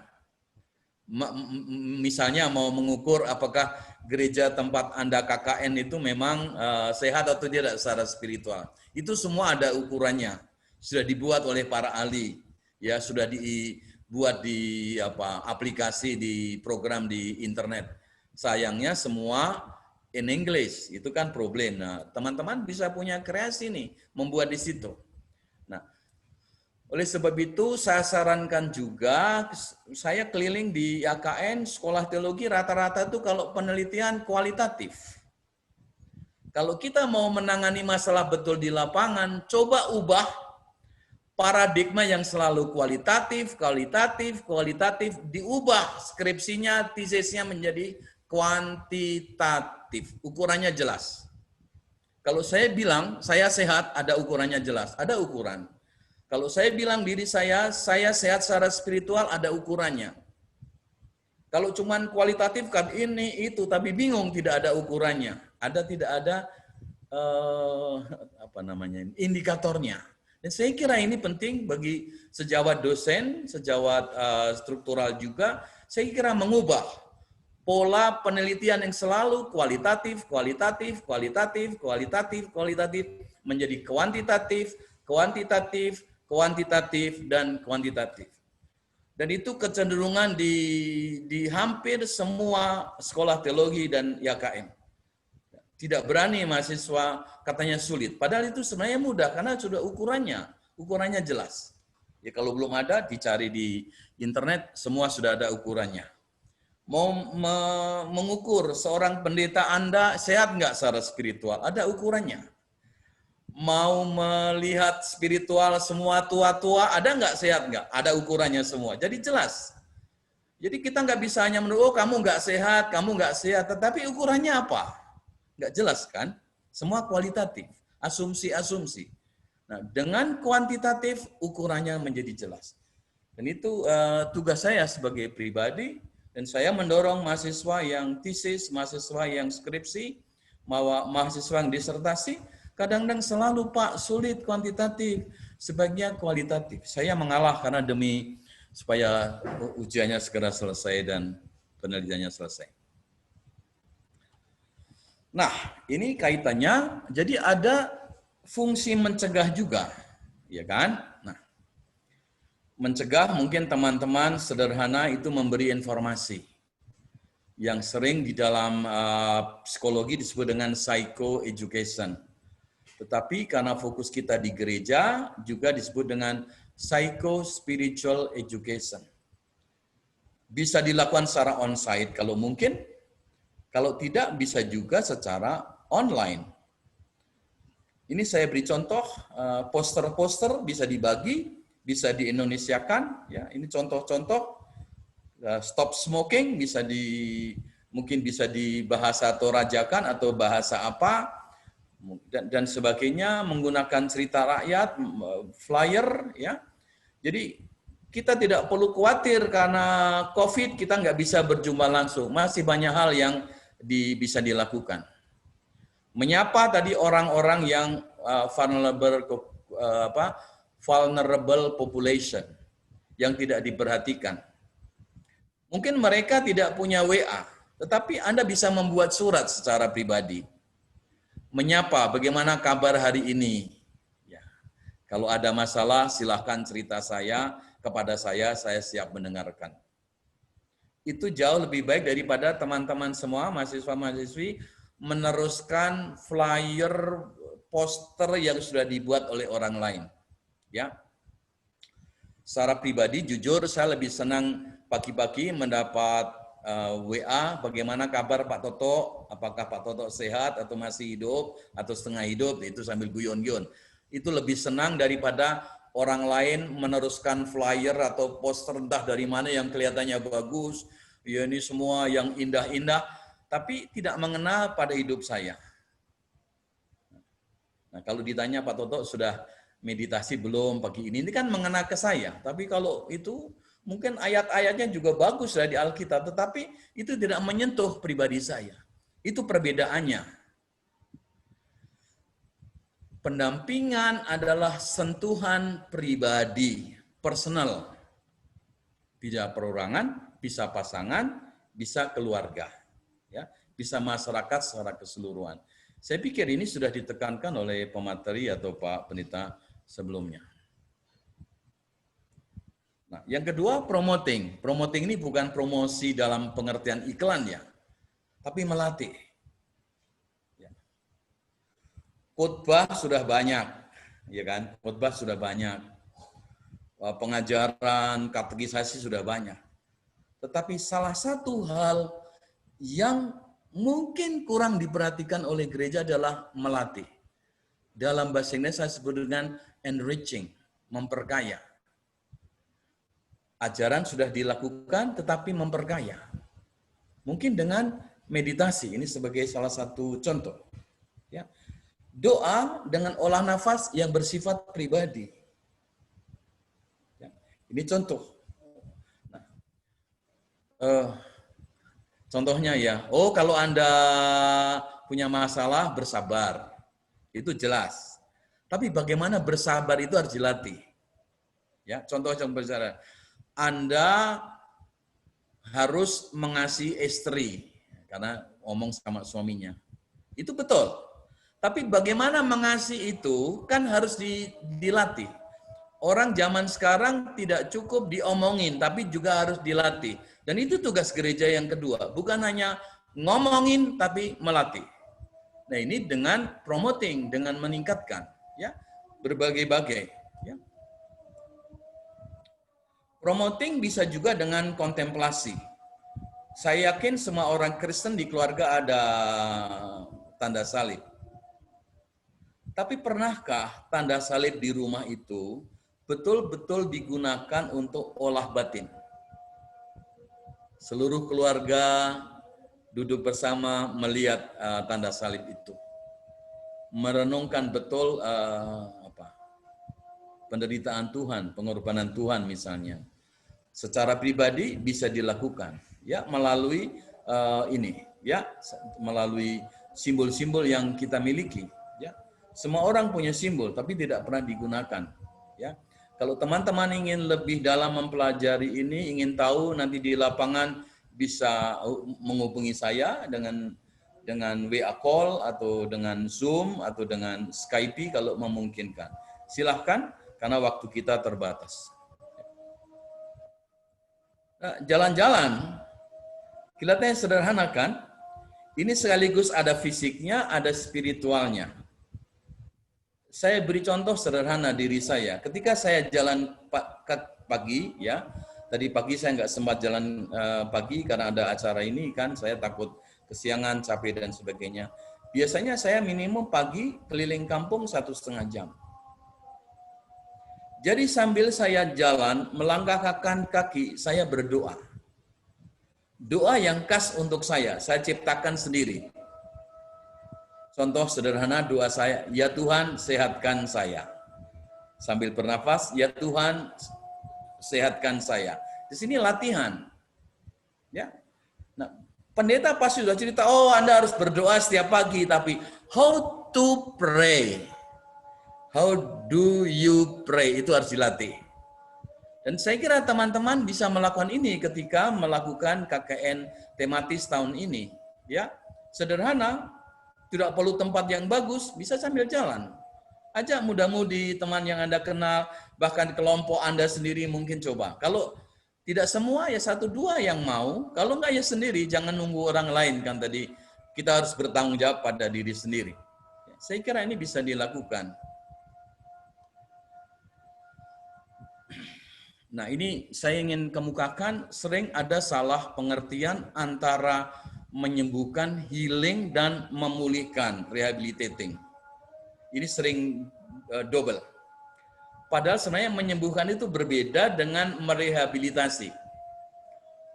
Misalnya mau mengukur apakah gereja tempat Anda KKN itu memang sehat atau tidak secara spiritual. Itu semua ada ukurannya. Sudah dibuat oleh para ahli. Ya, sudah dibuat di aplikasi, di program di internet. Sayangnya semua in English, itu kan problem. Nah, teman-teman bisa punya kreasi nih, membuat di situ. Nah, oleh sebab itu saya sarankan juga, saya keliling di AKN, sekolah teologi rata-rata itu kalau penelitian kualitatif. Kalau kita mau menangani masalah betul di lapangan, coba ubah paradigma yang selalu kualitatif, diubah skripsinya, tesisnya menjadi kuantitatif. Ukurannya jelas. Kalau saya bilang saya sehat, ada ukurannya jelas, ada ukuran. Kalau saya bilang diri saya sehat secara spiritual, ada ukurannya. Kalau cuman kualitatif kan ini, itu, tapi bingung, tidak ada ukurannya. Tidak ada indikatornya. Dan saya kira ini penting bagi sejawat dosen, sejawat struktural juga, saya kira mengubah pola penelitian yang selalu kualitatif menjadi kuantitatif, dan kuantitatif. Dan itu kecenderungan di hampir semua sekolah teologi dan YKM. Tidak berani mahasiswa, katanya sulit. Padahal itu sebenarnya mudah karena sudah ukurannya jelas. Ya kalau belum ada, dicari di internet, semua sudah ada ukurannya. Mau mengukur seorang pendeta Anda sehat nggak secara spiritual, ada ukurannya. Mau melihat spiritual semua tua-tua, ada nggak sehat nggak? Ada ukurannya semua. Jadi jelas. Jadi kita nggak bisa hanya menurut, kamu nggak sehat, tetapi ukurannya apa? Nggak jelas kan? Semua kualitatif, asumsi-asumsi. Nah, dengan kuantitatif ukurannya menjadi jelas. Dan itu tugas saya sebagai pribadi, dan saya mendorong mahasiswa yang tesis, mahasiswa yang skripsi, mahasiswa yang disertasi, kadang-kadang selalu Pak sulit kuantitatif, sebaiknya kualitatif. Saya mengalah karena demi supaya ujiannya segera selesai dan penelitiannya selesai. Nah, ini kaitannya, jadi ada fungsi mencegah juga, ya kan? Nah, mencegah mungkin teman-teman sederhana itu memberi informasi yang sering di dalam psikologi disebut dengan psychoeducation. Tetapi karena fokus kita di gereja juga disebut dengan psycho-spiritual education. Bisa dilakukan secara on-site kalau mungkin, kalau tidak bisa juga secara online. Ini saya beri contoh, poster-poster bisa dibagi, bisa di-Indonesiakan, ya. Ini contoh-contoh. Stop smoking mungkin bisa di bahasa Torajakan atau bahasa apa dan sebagainya, menggunakan cerita rakyat, flyer, ya. Jadi kita tidak perlu khawatir karena COVID kita nggak bisa berjumpa langsung. Masih banyak hal yang bisa dilakukan. Menyapa tadi orang-orang yang vulnerable population yang tidak diperhatikan. Mungkin mereka tidak punya WA, tetapi Anda bisa membuat surat secara pribadi. Menyapa, bagaimana kabar hari ini? Ya. Kalau ada masalah, silahkan cerita kepada saya siap mendengarkan. Itu jauh lebih baik daripada teman-teman semua, mahasiswa-mahasiswi, meneruskan flyer, poster yang sudah dibuat oleh orang lain. Ya. Secara pribadi, jujur saya lebih senang pagi-pagi mendapat WA, bagaimana kabar Pak Toto, apakah Pak Toto sehat atau masih hidup atau setengah hidup, itu sambil guyon-guyon. Itu lebih senang daripada orang lain meneruskan flyer atau poster entah dari mana yang kelihatannya bagus, ya ini semua yang indah-indah, tapi tidak mengena pada hidup saya. Nah, kalau ditanya Pak Toto sudah meditasi belum pagi ini kan mengena ke saya. Tapi kalau itu mungkin ayat-ayatnya juga bagus ya di Alkitab, tetapi itu tidak menyentuh pribadi saya. Itu perbedaannya. Pendampingan adalah sentuhan pribadi, personal. Bisa perorangan, bisa pasangan, bisa keluarga, ya, bisa masyarakat secara keseluruhan. Saya pikir ini sudah ditekankan oleh pemateri atau Pak Pendeta sebelumnya. Nah, yang kedua, promoting. Promoting ini bukan promosi dalam pengertian iklan ya, tapi melatih. Ya. Khotbah sudah banyak, ya kan? Khotbah sudah banyak. Pengajaran, katekisasi sudah banyak. Tetapi salah satu hal yang mungkin kurang diperhatikan oleh gereja adalah melatih. Dalam bahasa Inggris saya sebut dengan enriching, memperkaya. Ajaran sudah dilakukan tetapi memperkaya. Mungkin dengan meditasi, ini sebagai salah satu contoh. Ya. Doa dengan olah nafas yang bersifat pribadi. Ya. Ini contoh. Nah, contohnya ya, kalau Anda punya masalah, bersabar. Itu jelas. Tapi bagaimana bersabar itu harus dilatih. Ya, contoh yang bersabar. Anda harus mengasihi istri karena ngomong sama suaminya. Itu betul. Tapi bagaimana mengasihi itu kan harus dilatih. Orang zaman sekarang tidak cukup diomongin, tapi juga harus dilatih. Dan itu tugas gereja yang kedua. Bukan hanya ngomongin, tapi melatih. Nah ini dengan promoting, dengan meningkatkan, ya berbagai-bagai. Ya. Promoting bisa juga dengan kontemplasi. Saya yakin semua orang Kristen di keluarga ada tanda salib. Tapi pernahkah tanda salib di rumah itu betul-betul digunakan untuk olah batin? Seluruh keluarga duduk bersama melihat tanda salib itu, merenungkan betul penderitaan Tuhan, pengorbanan Tuhan misalnya. Secara pribadi bisa dilakukan, ya melalui ini, ya melalui simbol-simbol yang kita miliki. Ya, semua orang punya simbol, tapi tidak pernah digunakan. Ya, Kalau teman-teman ingin lebih dalam mempelajari ini, ingin tahu nanti di lapangan, bisa menghubungi saya dengan WA call atau dengan Zoom atau dengan Skype kalau memungkinkan. Silahkan, karena waktu kita terbatas. Jalan-jalan, kelihatannya sederhana kan? Ini sekaligus ada fisiknya, ada spiritualnya. Saya beri contoh sederhana diri saya. Ketika saya jalan pagi, ya, tadi pagi saya nggak sempat jalan pagi karena ada acara ini kan, saya takut kesiangan, capek dan sebagainya. Biasanya saya minimum pagi keliling kampung 1,5 jam. Jadi sambil saya jalan, melangkahkan kaki, saya berdoa. Doa yang khas untuk saya ciptakan sendiri. Contoh sederhana doa saya, ya Tuhan sehatkan saya. Sambil bernafas, ya Tuhan sehatkan saya. Di sini latihan. Ya. Nah, pendeta pasti sudah cerita, oh Anda harus berdoa setiap pagi, tapi how to pray? How do you pray? Itu harus dilatih. Dan saya kira teman-teman bisa melakukan ini ketika melakukan KKN tematis tahun ini. Ya, sederhana. Tidak perlu tempat yang bagus, bisa sambil jalan. Ajak muda-mudi, teman yang Anda kenal, bahkan kelompok Anda sendiri mungkin coba. Kalau tidak semua, ya 1-2 yang mau. Kalau enggak ya sendiri, jangan nunggu orang lain. Kan tadi kita harus bertanggung jawab pada diri sendiri. Saya kira ini bisa dilakukan. Nah, ini saya ingin kemukakan, sering ada salah pengertian antara menyembuhkan, healing, dan memulihkan, rehabilitating. Ini sering double. Padahal sebenarnya menyembuhkan itu berbeda dengan merehabilitasi.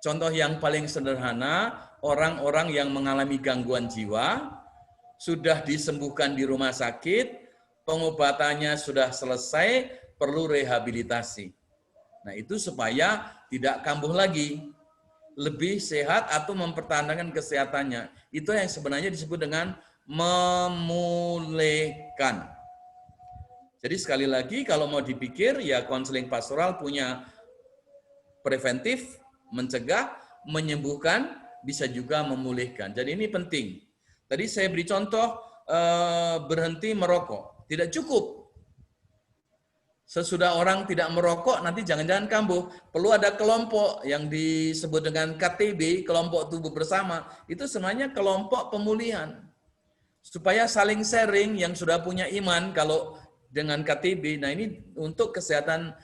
Contoh yang paling sederhana, orang-orang yang mengalami gangguan jiwa, sudah disembuhkan di rumah sakit, pengobatannya sudah selesai, perlu rehabilitasi. Nah, itu supaya tidak kambuh lagi, lebih sehat atau mempertahankan kesehatannya. Itu yang sebenarnya disebut dengan memulihkan. Jadi sekali lagi kalau mau dipikir, ya konseling pastoral punya preventif, mencegah, menyembuhkan, bisa juga memulihkan. Jadi ini penting. Tadi saya beri contoh berhenti merokok. Tidak cukup. Sesudah orang tidak merokok, nanti jangan-jangan kambuh. Perlu ada kelompok yang disebut dengan KTB, kelompok tubuh bersama. Itu sebenarnya kelompok pemulihan. Supaya saling sharing yang sudah punya iman, kalau dengan KTB, nah ini untuk kesehatan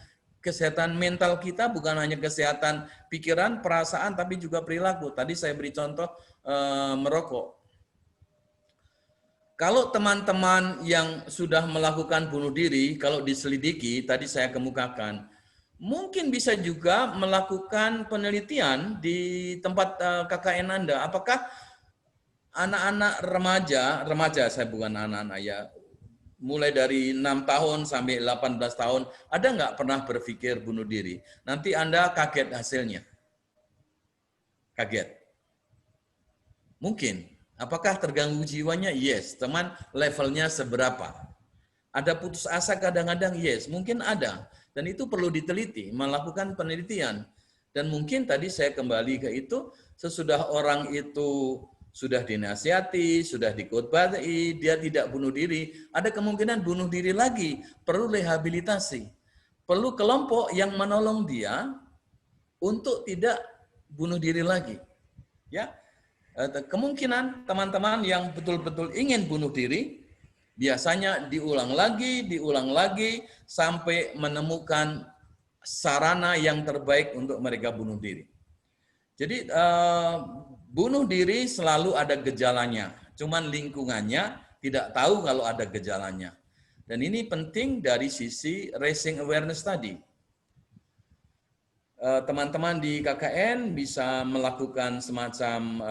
mental kita, bukan hanya kesehatan pikiran, perasaan, tapi juga perilaku. Tadi saya beri contoh merokok. Kalau teman-teman yang sudah melakukan bunuh diri, kalau diselidiki, tadi saya kemukakan, mungkin bisa juga melakukan penelitian di tempat KKN Anda. Apakah anak-anak remaja saya bukan anak-anak ya, mulai dari 6 tahun sampai 18 tahun, ada nggak pernah berpikir bunuh diri? Nanti Anda kaget hasilnya. Kaget. Mungkin. Apakah terganggu jiwanya? Yes. Teman, levelnya seberapa? Ada putus asa kadang-kadang? Yes. Mungkin ada. Dan itu perlu diteliti, melakukan penelitian. Dan mungkin tadi saya kembali ke itu, sesudah orang itu sudah dinasihati, sudah dikhotbahi, dia tidak bunuh diri, ada kemungkinan bunuh diri lagi, perlu rehabilitasi. Perlu kelompok yang menolong dia untuk tidak bunuh diri lagi. Ya. Kemungkinan teman-teman yang betul-betul ingin bunuh diri, biasanya diulang lagi, sampai menemukan sarana yang terbaik untuk mereka bunuh diri. Jadi bunuh diri selalu ada gejalanya, cuman lingkungannya tidak tahu kalau ada gejalanya. Dan ini penting dari sisi raising awareness tadi. Teman-teman di KKN bisa melakukan semacam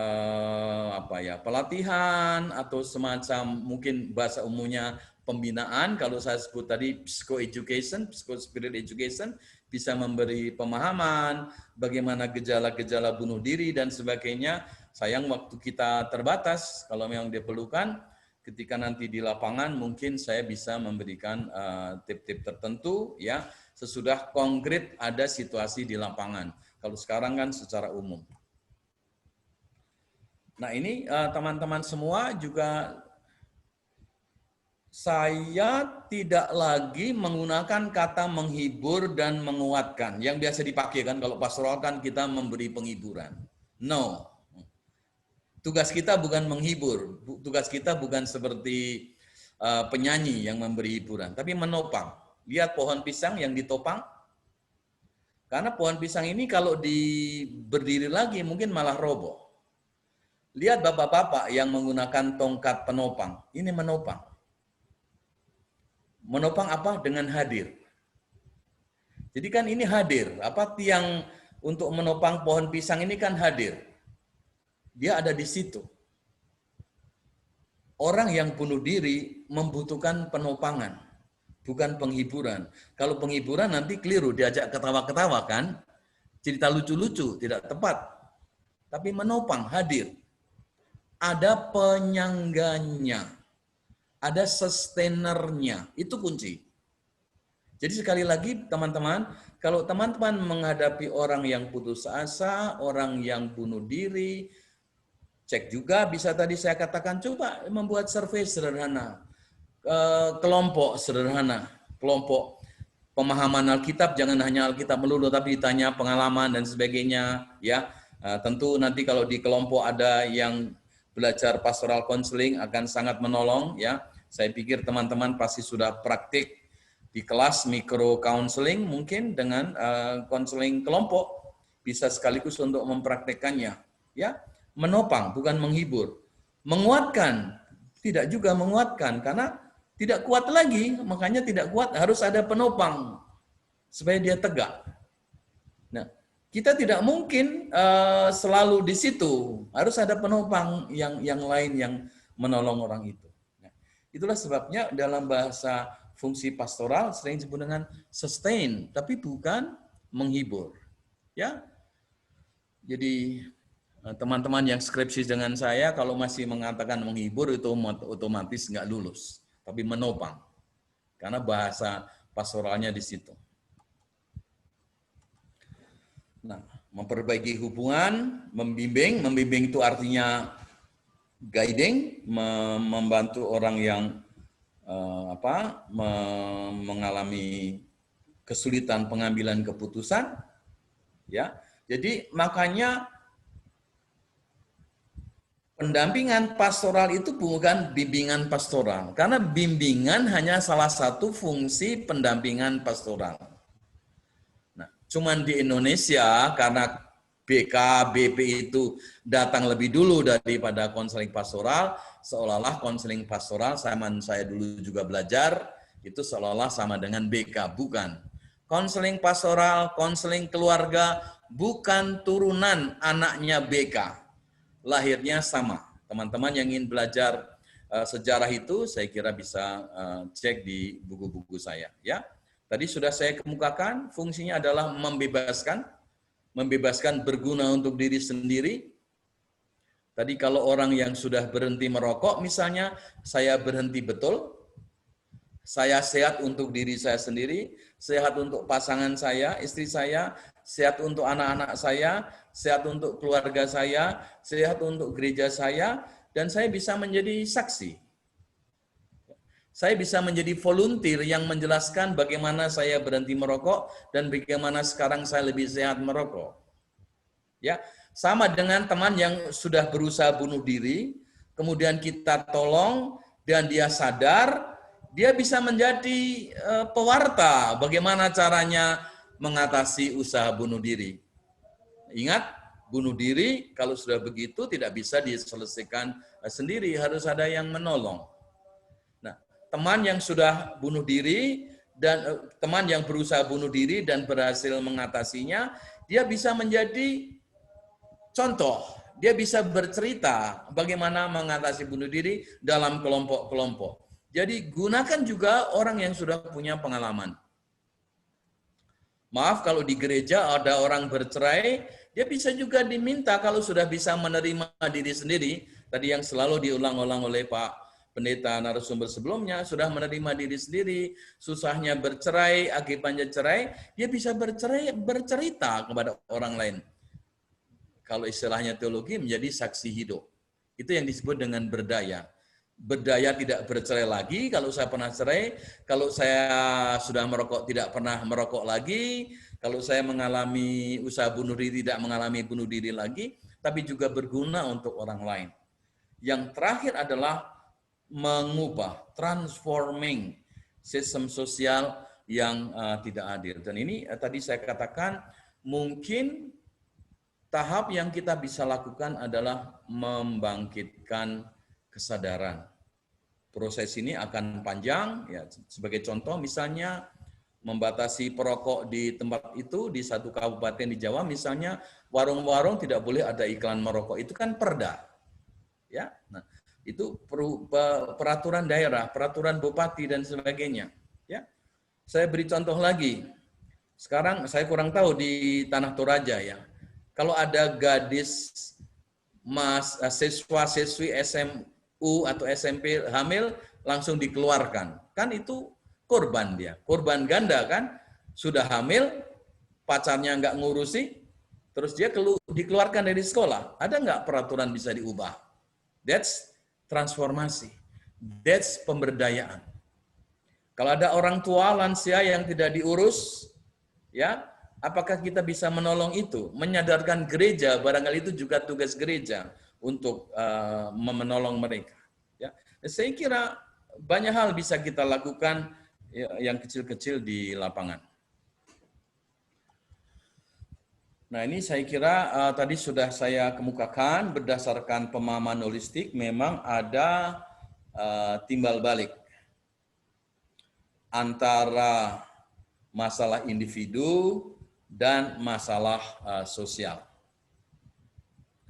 pelatihan atau semacam mungkin bahasa umumnya pembinaan. Kalau saya sebut tadi psycho-education, psycho-spirit education, bisa memberi pemahaman bagaimana gejala-gejala bunuh diri dan sebagainya. Sayang waktu kita terbatas, kalau memang diperlukan, ketika nanti di lapangan mungkin saya bisa memberikan tip-tip tertentu ya, sesudah konkret ada situasi di lapangan. Kalau sekarang kan secara umum. Nah ini teman-teman semua juga saya tidak lagi menggunakan kata menghibur dan menguatkan. Yang biasa dipakai kan kalau pastoral kan kita memberi penghiburan. No. Tugas kita bukan menghibur, tugas kita bukan seperti penyanyi yang memberi hiburan, tapi menopang. Lihat pohon pisang yang ditopang, karena pohon pisang ini kalau berdiri lagi mungkin malah roboh. Lihat bapak-bapak yang menggunakan tongkat penopang, ini menopang. Menopang apa? Dengan hadir. Jadi kan ini hadir, tiang untuk menopang pohon pisang ini kan hadir. Dia ada di situ. Orang yang bunuh diri membutuhkan penopangan, bukan penghiburan. Kalau penghiburan nanti keliru, diajak ketawa-ketawa kan, cerita lucu-lucu, tidak tepat. Tapi menopang, hadir. Ada penyangganya, ada sustainernya, itu kunci. Jadi sekali lagi teman-teman, kalau teman-teman menghadapi orang yang putus asa, orang yang bunuh diri, cek juga bisa tadi saya katakan coba membuat survei sederhana, kelompok sederhana, kelompok pemahaman Alkitab, jangan hanya Alkitab melulu tapi ditanya pengalaman dan sebagainya ya. Tentu nanti kalau di kelompok ada yang belajar pastoral counseling akan sangat menolong ya. Saya pikir teman-teman pasti sudah praktik di kelas mikro counseling mungkin dengan counseling kelompok bisa sekaligus untuk mempraktekannya ya. Menopang, bukan menghibur. Menguatkan, tidak juga menguatkan, karena tidak kuat lagi, makanya tidak kuat, harus ada penopang, supaya dia tegak. Nah, kita tidak mungkin selalu di situ, harus ada penopang yang lain yang menolong orang itu. Nah, itulah sebabnya dalam bahasa fungsi pastoral sering disebut dengan sustain, tapi bukan menghibur. Ya, jadi teman-teman yang skripsi dengan saya kalau masih mengatakan menghibur itu otomatis nggak lulus, tapi menopang. Karena bahasa pastoralnya di situ. Nah, memperbaiki hubungan, membimbing itu artinya guiding, membantu orang yang mengalami kesulitan pengambilan keputusan, ya. Jadi makanya pendampingan pastoral itu bukan bimbingan pastoral, karena bimbingan hanya salah satu fungsi pendampingan pastoral. Nah, cuman di Indonesia karena BK, BP itu datang lebih dulu daripada konseling pastoral, seolah-olah konseling pastoral zaman saya dulu juga belajar, itu seolah-olah sama dengan BK, bukan. Konseling pastoral, konseling keluarga, bukan turunan anaknya BK. Lahirnya sama. Teman-teman yang ingin belajar sejarah itu, saya kira bisa cek di buku-buku saya. Ya, tadi sudah saya kemukakan, fungsinya adalah membebaskan berguna untuk diri sendiri. Tadi kalau orang yang sudah berhenti merokok, misalnya, saya berhenti betul, saya sehat untuk diri saya sendiri, sehat untuk pasangan saya, istri saya, sehat untuk anak-anak saya, sehat untuk keluarga saya, sehat untuk gereja saya, dan saya bisa menjadi saksi. Saya bisa menjadi volunteer yang menjelaskan bagaimana saya berhenti merokok dan bagaimana sekarang saya lebih sehat merokok. Ya, sama dengan teman yang sudah berusaha bunuh diri, kemudian kita tolong dan dia sadar, dia bisa menjadi pewarta bagaimana caranya mengatasi usaha bunuh diri. Ingat, bunuh diri kalau sudah begitu tidak bisa diselesaikan sendiri, harus ada yang menolong. Nah, teman yang sudah bunuh diri dan teman yang berusaha bunuh diri dan berhasil mengatasinya, dia bisa menjadi contoh. Dia bisa bercerita bagaimana mengatasi bunuh diri dalam kelompok-kelompok. Jadi gunakan juga orang yang sudah punya pengalaman. Maaf kalau di gereja ada orang bercerai, dia bisa juga diminta kalau sudah bisa menerima diri sendiri. Tadi yang selalu diulang-ulang oleh Pak pendeta narasumber sebelumnya sudah menerima diri sendiri, susahnya bercerai, akibatnya cerai, dia bisa bercerita kepada orang lain. Kalau istilahnya teologi menjadi saksi hidup. Itu yang disebut dengan berdaya. Berdaya tidak bercerai lagi, kalau saya pernah cerai, kalau saya sudah merokok tidak pernah merokok lagi, kalau saya mengalami usaha bunuh diri tidak mengalami bunuh diri lagi, tapi juga berguna untuk orang lain. Yang terakhir adalah mengubah, transforming sistem sosial yang tidak adil. Dan ini tadi saya katakan mungkin tahap yang kita bisa lakukan adalah membangkitkan kesadaran. Proses ini akan panjang, ya. Sebagai contoh misalnya membatasi perokok di tempat itu, di satu kabupaten di Jawa misalnya, warung-warung tidak boleh ada iklan merokok. Itu kan perda. Ya. Nah, itu peraturan daerah, peraturan bupati dan sebagainya. Ya. Saya beri contoh lagi. Sekarang saya kurang tahu di Tanah Toraja ya. Kalau ada gadis siswa-siswi SMU atau SMP hamil langsung dikeluarkan. Kan itu korban dia, korban ganda kan, sudah hamil, pacarnya nggak ngurusi, terus dia dikeluarkan dari sekolah. Ada nggak peraturan bisa diubah? That's transformasi, that's pemberdayaan. Kalau ada orang tua lansia yang tidak diurus, ya, apakah kita bisa menolong itu? Menyadarkan gereja, barangkali itu juga tugas gereja untuk menolong mereka. Ya, saya kira banyak hal bisa kita lakukan yang kecil-kecil di lapangan. Nah ini saya kira tadi sudah saya kemukakan berdasarkan pemahaman holistik memang ada timbal balik antara masalah individu dan masalah sosial.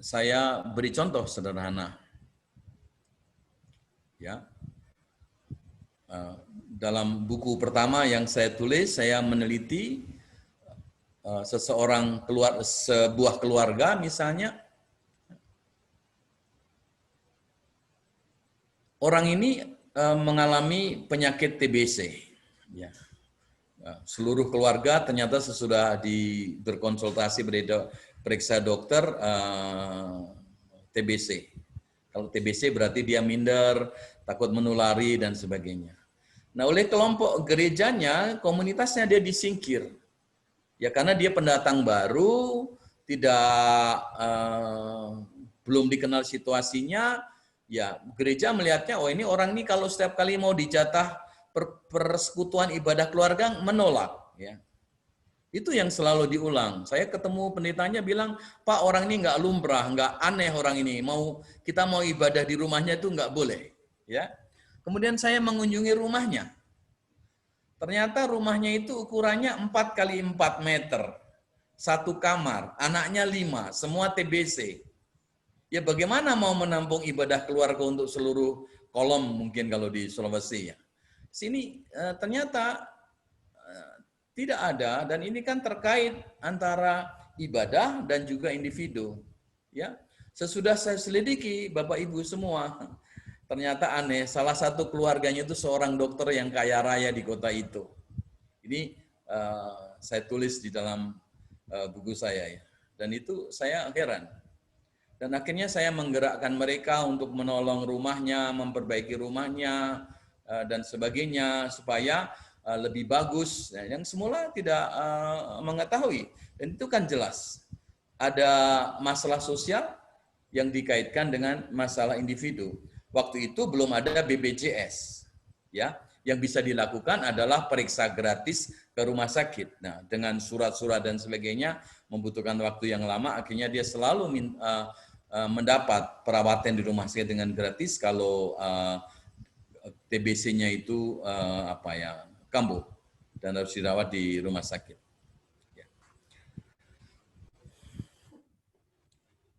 Saya beri contoh sederhana. Ya. Dalam buku pertama yang saya tulis, saya meneliti sebuah keluarga misalnya, orang ini mengalami penyakit TBC. Ya. Seluruh keluarga ternyata sesudah berkonsultasi periksa dokter TBC. Kalau TBC berarti dia minder, takut menulari dan sebagainya. Nah, oleh kelompok gerejanya, komunitasnya dia disingkir. Ya karena dia pendatang baru, belum dikenal situasinya, ya gereja melihatnya, oh ini orang ini kalau setiap kali mau dijatah persekutuan ibadah keluarga menolak. Ya. Itu yang selalu diulang. Saya ketemu pendetanya bilang, Pak orang ini nggak lumrah, nggak aneh orang ini. Kita mau ibadah di rumahnya itu nggak boleh. Ya. Kemudian saya mengunjungi rumahnya. Ternyata rumahnya itu ukurannya 4 kali 4 meter. Satu kamar, anaknya 5, semua TBC. Ya bagaimana mau menampung ibadah keluarga untuk seluruh kolom mungkin kalau di Sulawesi ya. Sini ternyata tidak ada dan ini kan terkait antara ibadah dan juga individu. Ya, sesudah saya selidiki Bapak Ibu semua, ternyata aneh. Salah satu keluarganya itu seorang dokter yang kaya raya di kota itu. Ini saya tulis di dalam buku saya ya. Dan itu saya heran. Dan akhirnya saya menggerakkan mereka untuk menolong rumahnya, memperbaiki rumahnya dan sebagainya supaya lebih bagus. Yang semula tidak mengetahui. Dan itu kan jelas. Ada masalah sosial yang dikaitkan dengan masalah individu. Waktu itu belum ada BPJS. Ya, yang bisa dilakukan adalah periksa gratis ke rumah sakit. Nah, dengan surat-surat dan sebagainya membutuhkan waktu yang lama, akhirnya dia selalu mendapat perawatan di rumah sakit dengan gratis kalau TBC-nya itu kambuh dan harus dirawat di rumah sakit. Ya.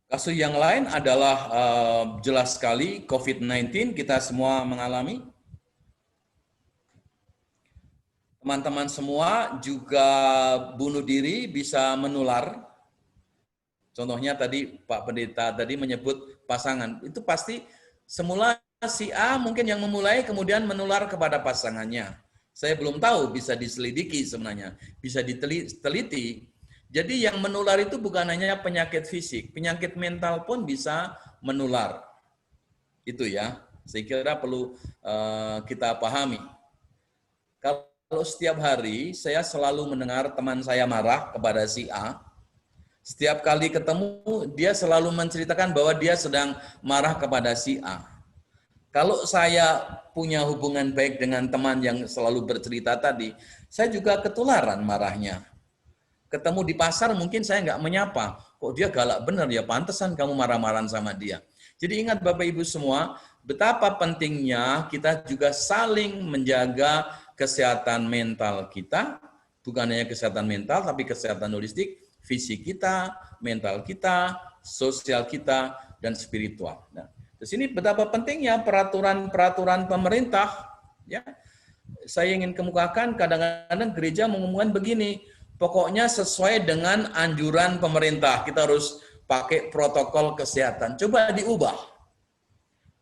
Kasus yang lain adalah jelas sekali COVID-19 kita semua mengalami. Teman-teman semua juga bunuh diri bisa menular. Contohnya tadi Pak Pendeta tadi menyebut pasangan. Itu pasti semula si A mungkin yang memulai kemudian menular kepada pasangannya. Saya belum tahu, bisa diselidiki sebenarnya, bisa diteliti. Jadi yang menular itu bukan hanya penyakit fisik, penyakit mental pun bisa menular. Itu ya, saya kira perlu kita pahami. Kalau setiap hari saya selalu mendengar teman saya marah kepada si A, setiap kali ketemu dia selalu menceritakan bahwa dia sedang marah kepada si A. Kalau saya punya hubungan baik dengan teman yang selalu bercerita tadi, saya juga ketularan marahnya. Ketemu di pasar mungkin saya nggak menyapa. Kok dia galak bener ya, pantesan kamu marah-marahan sama dia. Jadi ingat Bapak Ibu semua, betapa pentingnya kita juga saling menjaga kesehatan mental kita, bukan hanya kesehatan mental, tapi kesehatan holistik, fisik kita, mental kita, sosial kita, dan spiritual. Nah, di sini betapa pentingnya peraturan-peraturan pemerintah. Ya, saya ingin kemukakan kadang-kadang gereja mengumumkan begini, pokoknya sesuai dengan anjuran pemerintah. Kita harus pakai protokol kesehatan. Coba diubah.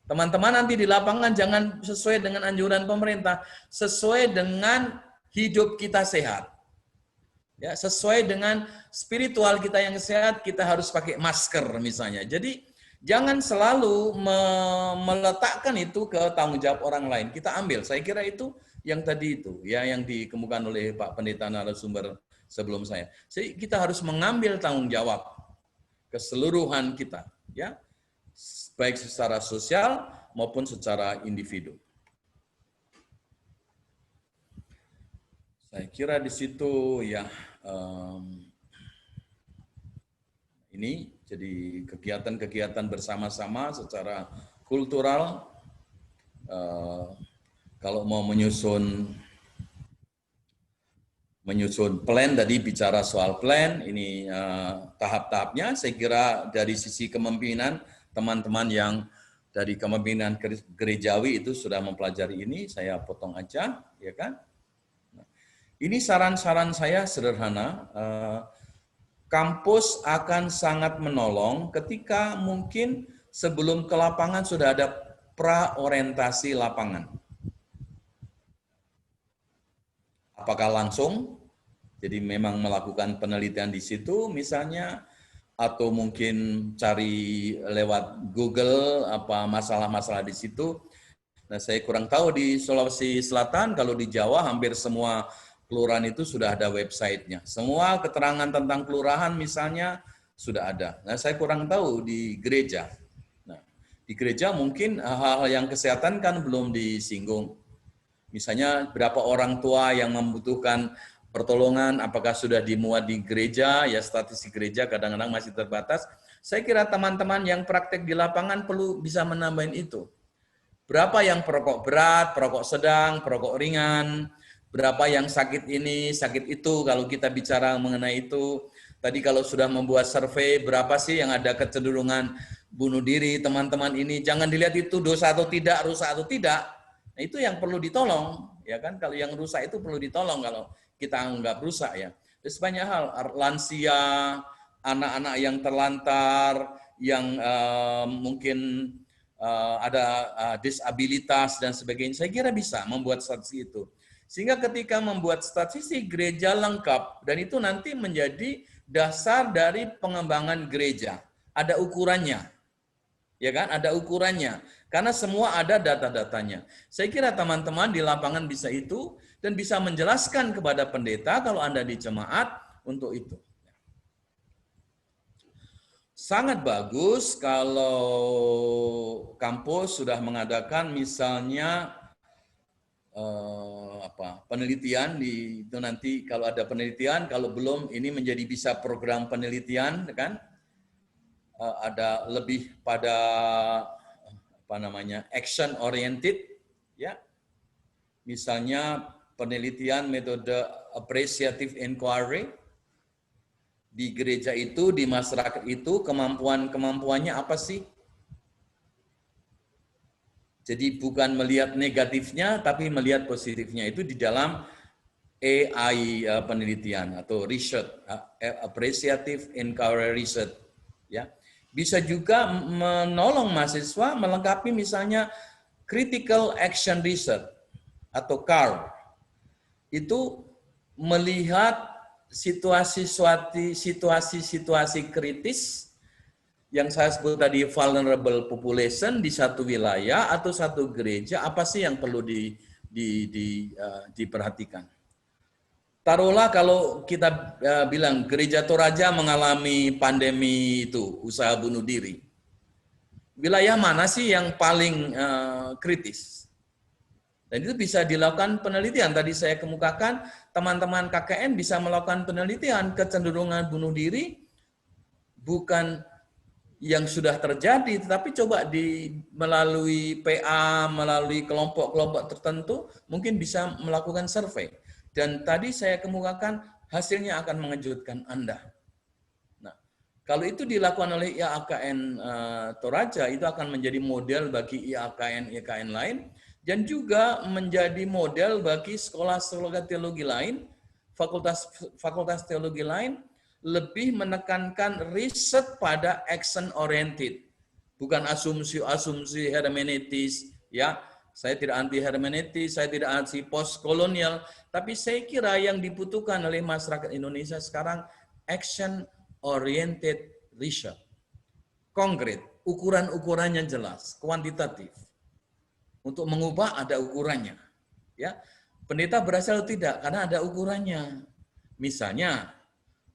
Teman-teman nanti di lapangan jangan sesuai dengan anjuran pemerintah, sesuai dengan hidup kita sehat. Ya, sesuai dengan spiritual kita yang sehat, kita harus pakai masker misalnya. Jadi jangan selalu meletakkan itu ke tanggung jawab orang lain. Kita ambil. Saya kira itu yang tadi itu, ya, yang dikemukakan oleh Pak Pendeta narasumber sebelum saya. Jadi kita harus mengambil tanggung jawab keseluruhan kita, ya, baik secara sosial maupun secara individu. Saya kira di situ ya ini jadi kegiatan-kegiatan bersama-sama secara kultural. Kalau mau menyusun plan, tadi bicara soal plan, ini tahap-tahapnya. Saya kira dari sisi kepemimpinan, teman-teman yang dari kepemimpinan gerejawi itu sudah mempelajari ini, saya potong aja, ya kan? Ini saran-saran saya sederhana. Kampus akan sangat menolong ketika mungkin sebelum ke lapangan sudah ada praorientasi lapangan. Apakah langsung? Jadi memang melakukan penelitian di situ misalnya, atau mungkin cari lewat Google apa masalah-masalah di situ. Nah, saya kurang tahu di Sulawesi Selatan, kalau di Jawa hampir semua kelurahan itu sudah ada websitenya. Semua keterangan tentang kelurahan misalnya sudah ada. Nah, saya kurang tahu di gereja. Nah, di gereja mungkin hal-hal yang kesehatan kan belum disinggung. Misalnya berapa orang tua yang membutuhkan pertolongan, apakah sudah dimuat di gereja, ya statistik gereja kadang-kadang masih terbatas. Saya kira teman-teman yang praktek di lapangan perlu bisa menambahin itu. Berapa yang perokok berat, perokok sedang, perokok ringan, berapa yang sakit ini, sakit itu, kalau kita bicara mengenai itu. Tadi kalau sudah membuat survei, berapa sih yang ada kecenderungan bunuh diri, teman-teman ini, jangan dilihat itu dosa atau tidak, rusak atau tidak. Nah, itu yang perlu ditolong, ya kan? Kalau yang rusak itu perlu ditolong kalau kita anggap rusak, ya. Terus banyak hal, lansia, anak-anak yang terlantar, yang mungkin ada disabilitas dan sebagainya. Saya kira bisa membuat statistik itu. Sehingga ketika membuat statistik gereja lengkap, dan itu nanti menjadi dasar dari pengembangan gereja. Ada ukurannya. Ya kan? Ada ukurannya. Karena semua ada data-datanya. Saya kira teman-teman di lapangan bisa itu dan bisa menjelaskan kepada pendeta kalau Anda di jemaat untuk itu. Sangat bagus kalau kampus sudah mengadakan misalnya penelitian itu nanti kalau ada penelitian, kalau belum ini menjadi bisa program penelitian, kan? Ada lebih pada action oriented, ya. Misalnya penelitian metode appreciative inquiry di gereja itu, di masyarakat itu kemampuannya apa sih? Jadi bukan melihat negatifnya, tapi melihat positifnya. Itu di dalam AI penelitian atau research, appreciative inquiry research. Ya, bisa juga menolong mahasiswa melengkapi misalnya Critical Action Research atau CAR itu melihat situasi kritis yang saya sebut tadi, vulnerable population di satu wilayah atau satu gereja, apa sih yang perlu diperhatikan. Taruhlah kalau kita bilang gereja Toraja mengalami pandemi itu, usaha bunuh diri. Wilayah mana sih yang paling kritis? Dan itu bisa dilakukan penelitian. Tadi saya kemukakan, teman-teman KKN bisa melakukan penelitian kecenderungan bunuh diri, bukan yang sudah terjadi, tetapi coba melalui PA, melalui kelompok-kelompok tertentu, mungkin bisa melakukan survei. Dan tadi saya kemukakan, hasilnya akan mengejutkan Anda. Nah, kalau itu dilakukan oleh IAKN Toraja, itu akan menjadi model bagi IAKN lain, dan juga menjadi model bagi sekolah-sekolah teologi lain, fakultas teologi lain, lebih menekankan riset pada action oriented, bukan asumsi-asumsi hermeneutis. Ya, saya tidak anti hermeneutis, saya tidak anti postkolonial, tapi saya kira yang dibutuhkan oleh masyarakat Indonesia sekarang action oriented research, konkret, ukuran-ukurannya jelas, kuantitatif. Untuk mengubah ada ukurannya. Ya, pendeta berhasil atau tidak karena ada ukurannya. Misalnya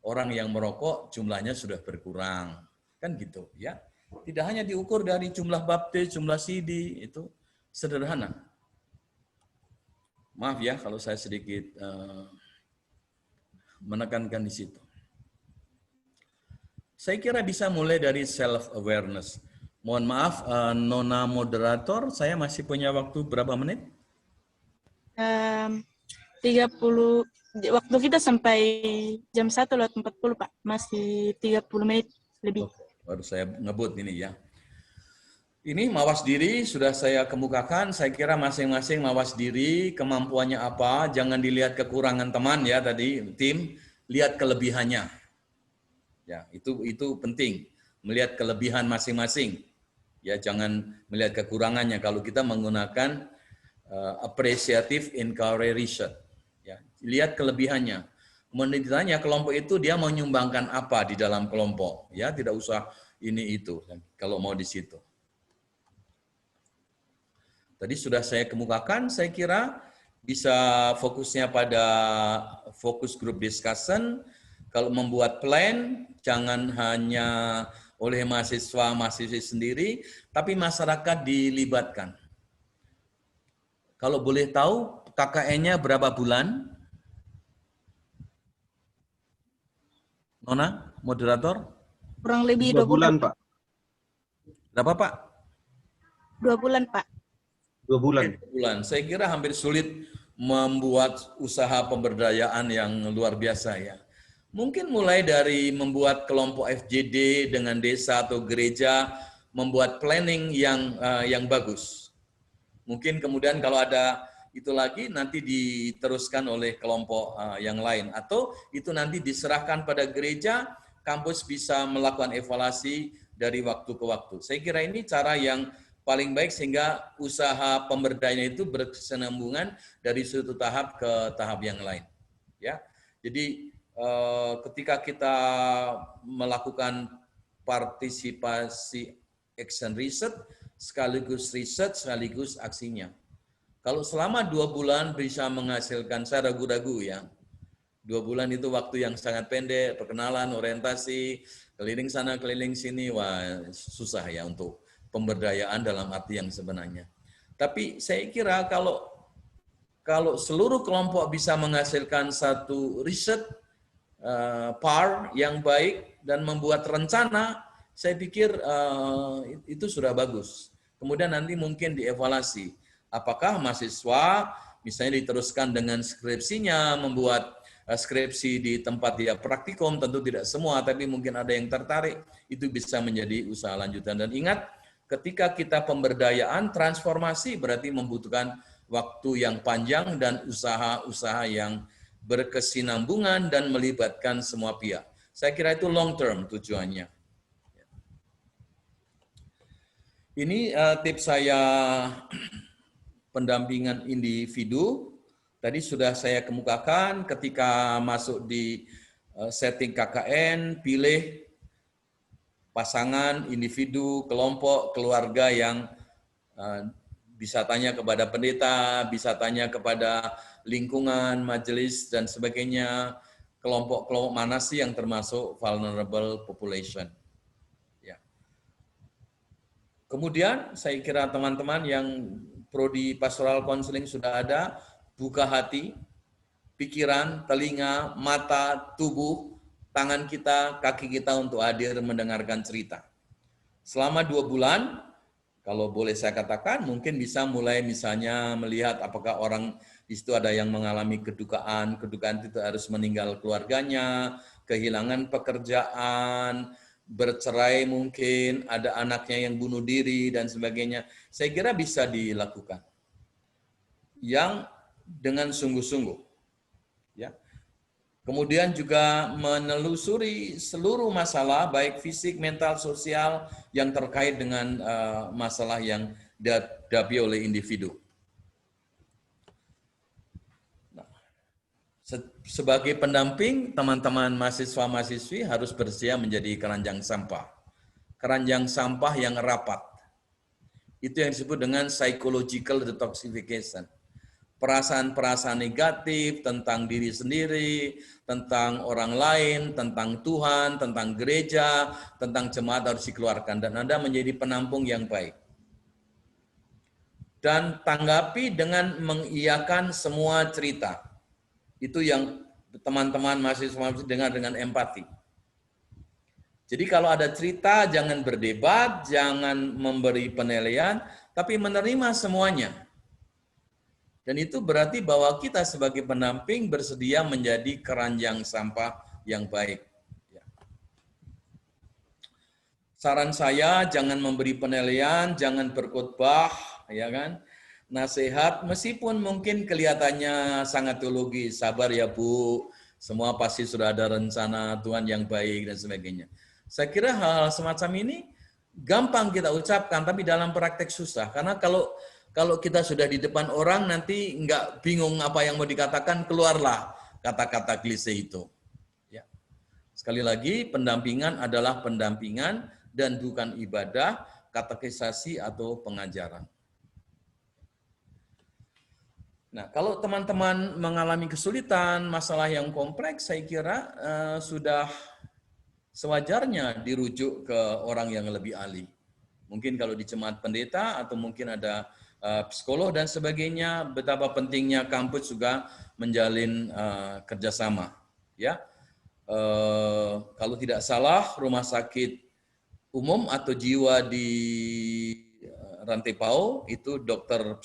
orang yang merokok jumlahnya sudah berkurang, kan gitu ya. Tidak hanya diukur dari jumlah baptis, jumlah CD, itu sederhana. Maaf ya kalau saya sedikit menekankan di situ. Saya kira bisa mulai dari self awareness. Mohon maaf, Nona moderator, saya masih punya waktu berapa menit? 30, waktu kita sampai jam 1:40 Pak, masih 30 menit lebih. Baru saya ngebut ini ya. Ini mawas diri sudah saya kemukakan, saya kira masing-masing mawas diri, kemampuannya apa, jangan dilihat kekurangan teman ya tadi, tim, lihat kelebihannya. Ya, itu penting, melihat kelebihan masing-masing. Ya, jangan melihat kekurangannya kalau kita menggunakan appreciative inquiry research. Ya, lihat kelebihannya. Kemudian ditanya kelompok itu dia menyumbangkan apa di dalam kelompok. Ya, tidak usah ini itu kalau mau di situ. Tadi sudah saya kemukakan, saya kira bisa fokusnya pada fokus group discussion. Kalau membuat plan, jangan hanya oleh mahasiswa-mahasiswi sendiri, tapi masyarakat dilibatkan. Kalau boleh tahu, KKN-nya berapa bulan? Nona, moderator? Kurang lebih 2 bulan, Pak. Berapa, Pak? 2 bulan, Pak. 2 bulan. 2 bulan. Saya kira hampir sulit membuat usaha pemberdayaan yang luar biasa ya. Mungkin mulai dari membuat kelompok FJD dengan desa atau gereja, membuat planning yang bagus. Mungkin kemudian kalau ada itu lagi nanti diteruskan oleh kelompok yang lain. Atau itu nanti diserahkan pada gereja, kampus bisa melakukan evaluasi dari waktu ke waktu. Saya kira ini cara yang paling baik sehingga usaha pemberdayaan itu berkesinambungan dari suatu tahap ke tahap yang lain. Ya, jadi ketika kita melakukan partisipasi action research, sekaligus riset, sekaligus aksinya. Kalau selama 2 bulan bisa menghasilkan, saya ragu-ragu ya. 2 bulan itu waktu yang sangat pendek, perkenalan, orientasi, keliling sana, keliling sini, wah susah ya untuk pemberdayaan dalam arti yang sebenarnya. Tapi saya kira kalau seluruh kelompok bisa menghasilkan satu riset PAR yang baik dan membuat rencana, saya pikir itu sudah bagus. Kemudian nanti mungkin dievaluasi. Apakah mahasiswa misalnya diteruskan dengan skripsinya, membuat skripsi di tempat dia praktikum, tentu tidak semua, tapi mungkin ada yang tertarik, itu bisa menjadi usaha lanjutan. Dan ingat, ketika kita pemberdayaan, transformasi berarti membutuhkan waktu yang panjang dan usaha-usaha yang berkesinambungan dan melibatkan semua pihak. Saya kira itu long term tujuannya. Ini tips saya pendampingan individu. Tadi sudah saya kemukakan ketika masuk di setting KKN, pilih pasangan, individu, kelompok, keluarga yang bisa tanya kepada pendeta, bisa tanya kepada lingkungan, majelis, dan sebagainya. Kelompok-kelompok mana sih yang termasuk vulnerable population. Ya. Kemudian saya kira teman-teman yang prodi pastoral counseling sudah ada, buka hati, pikiran, telinga, mata, tubuh, tangan kita, kaki kita untuk hadir mendengarkan cerita. Selama 2 bulan, kalau boleh saya katakan, mungkin bisa mulai misalnya melihat apakah orang di situ ada yang mengalami kedukaan itu harus meninggal keluarganya, kehilangan pekerjaan, bercerai mungkin, ada anaknya yang bunuh diri, dan sebagainya. Saya kira bisa dilakukan. Yang dengan sungguh-sungguh. Ya. Kemudian juga menelusuri seluruh masalah, baik fisik, mental, sosial, yang terkait dengan masalah yang dihadapi oleh individu. Nah, sebagai pendamping, teman-teman mahasiswa-mahasiswi harus bersedia menjadi keranjang sampah. Keranjang sampah yang rapat. Itu yang disebut dengan psychological detoxification. Perasaan-perasaan negatif tentang diri sendiri, tentang orang lain, tentang Tuhan, tentang gereja, tentang jemaat harus dikeluarkan. Dan Anda menjadi penampung yang baik. Dan tanggapi dengan mengiyakan semua cerita. Itu yang teman-teman mahasiswa dengar dengan empati. Jadi kalau ada cerita, jangan berdebat, jangan memberi penilaian, tapi menerima semuanya. Dan itu berarti bahwa kita sebagai pendamping bersedia menjadi keranjang sampah yang baik. Saran saya jangan memberi penilaian, jangan berkhotbah, ya kan? Nasihat meskipun mungkin kelihatannya sangat teologis, sabar ya Bu, semua pasti sudah ada rencana Tuhan yang baik dan sebagainya. Saya kira hal semacam ini gampang kita ucapkan, tapi dalam praktek susah. Karena kalau kita sudah di depan orang, nanti nggak bingung apa yang mau dikatakan, keluarlah kata-kata klise itu. Ya. Sekali lagi, pendampingan adalah pendampingan dan bukan ibadah, katekisasi atau pengajaran. Nah, kalau teman-teman mengalami kesulitan, masalah yang kompleks, saya kira sudah sewajarnya dirujuk ke orang yang lebih ahli. Mungkin kalau di jemaat pendeta atau mungkin ada psikolog dan sebagainya, betapa pentingnya kampus juga menjalin kerjasama. Ya, kalau tidak salah rumah sakit umum atau jiwa di Rantai Pau itu dokter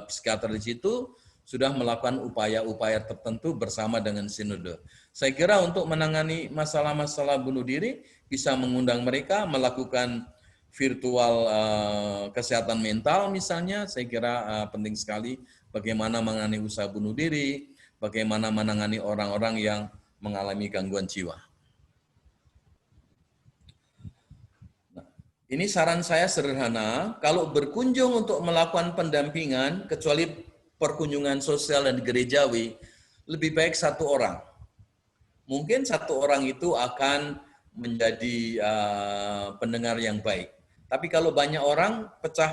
psikiater di situ sudah melakukan upaya-upaya tertentu bersama dengan sinode. Saya kira untuk menangani masalah-masalah bunuh diri bisa mengundang mereka melakukan virtual kesehatan mental misalnya. Saya kira penting sekali bagaimana menangani usaha bunuh diri, bagaimana menangani orang-orang yang mengalami gangguan jiwa. Ini saran saya sederhana, kalau berkunjung untuk melakukan pendampingan, kecuali perkunjungan sosial dan gerejawi, lebih baik 1 orang. Mungkin 1 orang itu akan menjadi pendengar yang baik. Tapi kalau banyak orang, pecah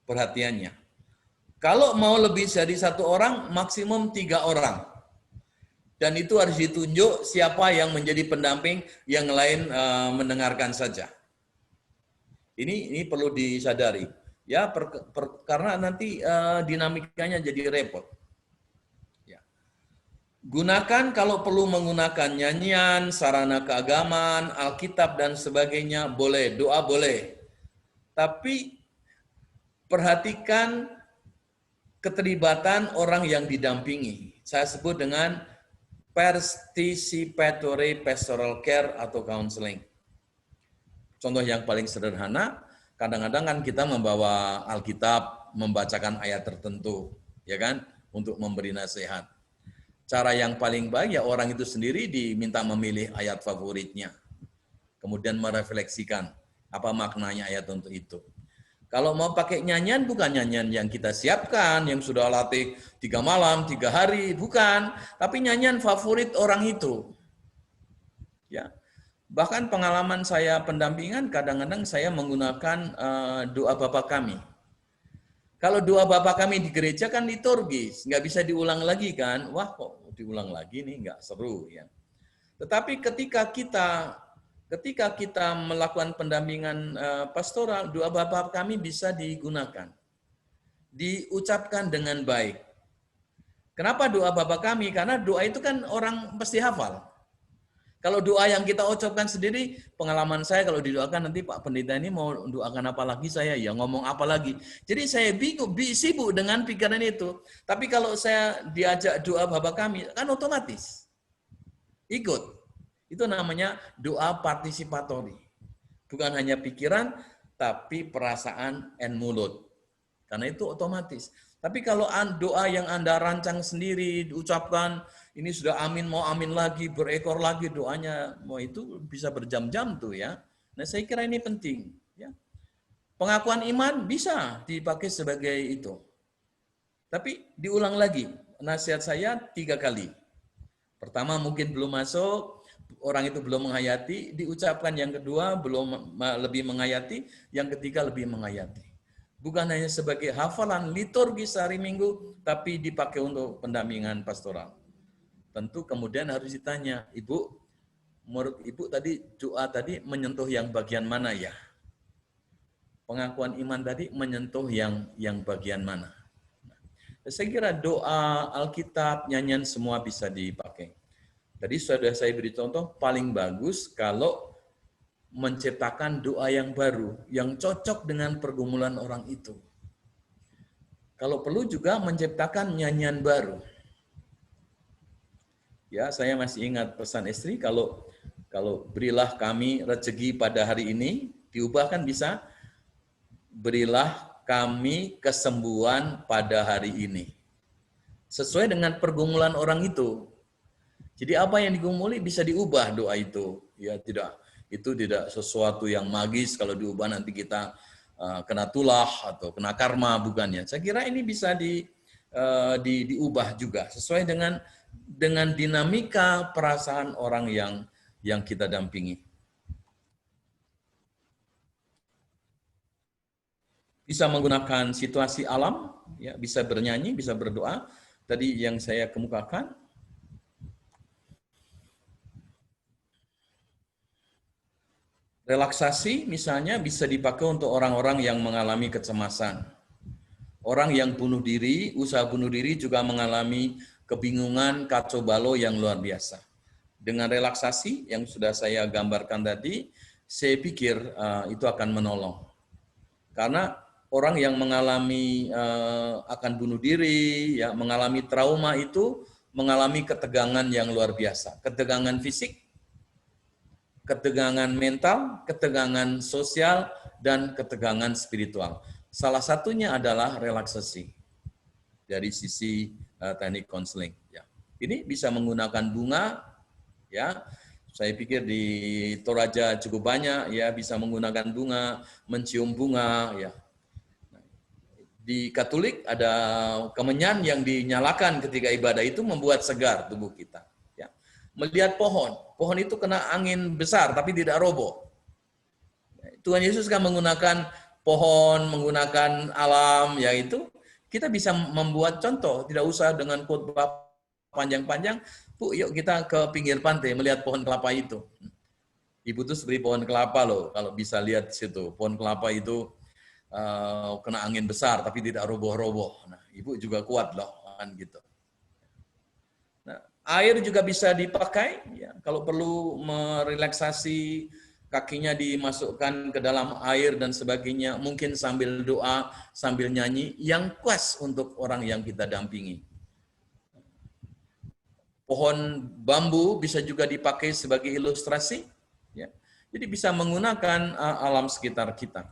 perhatiannya. Kalau mau lebih dari 1 orang, maksimum 3 orang. Dan itu harus ditunjuk siapa yang menjadi pendamping, yang lain mendengarkan saja. Ini perlu disadari, ya, karena nanti dinamikanya jadi repot. Ya. Gunakan kalau perlu menggunakan nyanyian, sarana keagamaan, Alkitab dan sebagainya boleh, doa boleh. Tapi perhatikan keterlibatan orang yang didampingi. Saya sebut dengan participatory pastoral care atau counseling. Contoh yang paling sederhana, kadang-kadang kan kita membawa Alkitab, membacakan ayat tertentu, ya kan, untuk memberi nasihat. Cara yang paling baik ya orang itu sendiri diminta memilih ayat favoritnya, kemudian merefleksikan, Apa maknanya ayat untuk itu? Kalau mau pakai nyanyian, bukan nyanyian yang kita siapkan, yang sudah latih 3 malam, 3 hari, bukan. Tapi nyanyian favorit orang itu. Ya, bahkan pengalaman saya pendampingan, kadang-kadang saya menggunakan doa Bapa Kami. Kalau doa Bapa Kami di gereja kan liturgis, nggak bisa diulang lagi kan? Wah, kok diulang lagi nih, nggak seru ya. Tetapi ketika kita melakukan pendampingan pastoral, doa Bapa Kami bisa digunakan, diucapkan dengan baik. Kenapa doa Bapa Kami? Karena doa itu kan orang pasti hafal. Kalau doa yang kita ucapkan sendiri, pengalaman saya kalau didoakan nanti Pak Pendeta ini mau doakan apa lagi saya, ya ngomong apa lagi. Jadi saya bingung, sibuk dengan pikiran itu. Tapi kalau saya diajak doa Bapa Kami, kan otomatis ikut. Itu namanya doa partisipatori. Bukan hanya pikiran, tapi perasaan and mulut. Karena itu otomatis. Tapi kalau doa yang Anda rancang sendiri, diucapkan, ini sudah amin, mau amin lagi, berekor lagi doanya, mau itu bisa berjam-jam tuh ya. Nah saya kira ini penting. Ya. Pengakuan iman bisa dipakai sebagai itu. Tapi diulang lagi, nasihat saya 3 kali. Pertama mungkin belum masuk, orang itu belum menghayati, diucapkan yang kedua belum lebih menghayati, yang ketiga lebih menghayati. Bukan hanya sebagai hafalan liturgis hari Minggu, tapi dipakai untuk pendampingan pastoral. Tentu kemudian harus ditanya, Ibu, menurut Ibu tadi doa tadi menyentuh yang bagian mana ya? Pengakuan iman tadi menyentuh yang bagian mana? Saya kira doa, Alkitab, nyanyian semua bisa dipakai. Tadi sudah saya beri contoh, paling bagus kalau menciptakan doa yang baru, yang cocok dengan pergumulan orang itu. Kalau perlu juga menciptakan nyanyian baru. Ya, saya masih ingat pesan istri, kalau berilah kami rezeki pada hari ini, diubahkan bisa, berilah kami kesembuhan pada hari ini. Sesuai dengan pergumulan orang itu. Jadi apa yang digumuli bisa diubah doa itu. Ya, itu tidak sesuatu yang magis kalau diubah nanti kita kena tulah atau kena karma, bukan ya. Saya kira ini bisa diubah juga sesuai dengan dinamika perasaan orang yang kita dampingi. Bisa menggunakan situasi alam, ya, bisa bernyanyi, bisa berdoa. Tadi yang saya kemukakan. Relaksasi misalnya bisa dipakai untuk orang-orang yang mengalami kecemasan. Orang yang bunuh diri, usaha bunuh diri juga mengalami kebingungan, kacau balau yang luar biasa. Dengan relaksasi yang sudah saya gambarkan tadi, saya pikir itu akan menolong. Karena orang yang mengalami akan bunuh diri, ya, mengalami trauma itu mengalami ketegangan yang luar biasa. Ketegangan fisik, ketegangan mental, ketegangan sosial, dan ketegangan spiritual. Salah satunya adalah relaksasi dari sisi teknik konseling. Ya. Ini bisa menggunakan bunga, ya. Saya pikir di Toraja cukup banyak, ya, bisa menggunakan bunga, mencium bunga, ya. Di Katolik ada kemenyan yang dinyalakan ketika ibadah itu membuat segar tubuh kita. Melihat pohon itu kena angin besar tapi tidak roboh. Tuhan Yesus kan menggunakan pohon, menggunakan alam, yaitu kita bisa membuat contoh, tidak usah dengan khotbah panjang-panjang. Bu, yuk kita ke pinggir pantai melihat pohon kelapa itu. Ibu tuh seperti pohon kelapa loh, kalau bisa lihat di situ. Pohon kelapa itu kena angin besar tapi tidak roboh-roboh. Nah, Ibu juga kuat loh, kan gitu. Air juga bisa dipakai, ya, kalau perlu merelaksasi, kakinya dimasukkan ke dalam air dan sebagainya, mungkin sambil doa, sambil nyanyi, yang pas untuk orang yang kita dampingi. Pohon bambu bisa juga dipakai sebagai ilustrasi, ya. Jadi bisa menggunakan alam sekitar kita.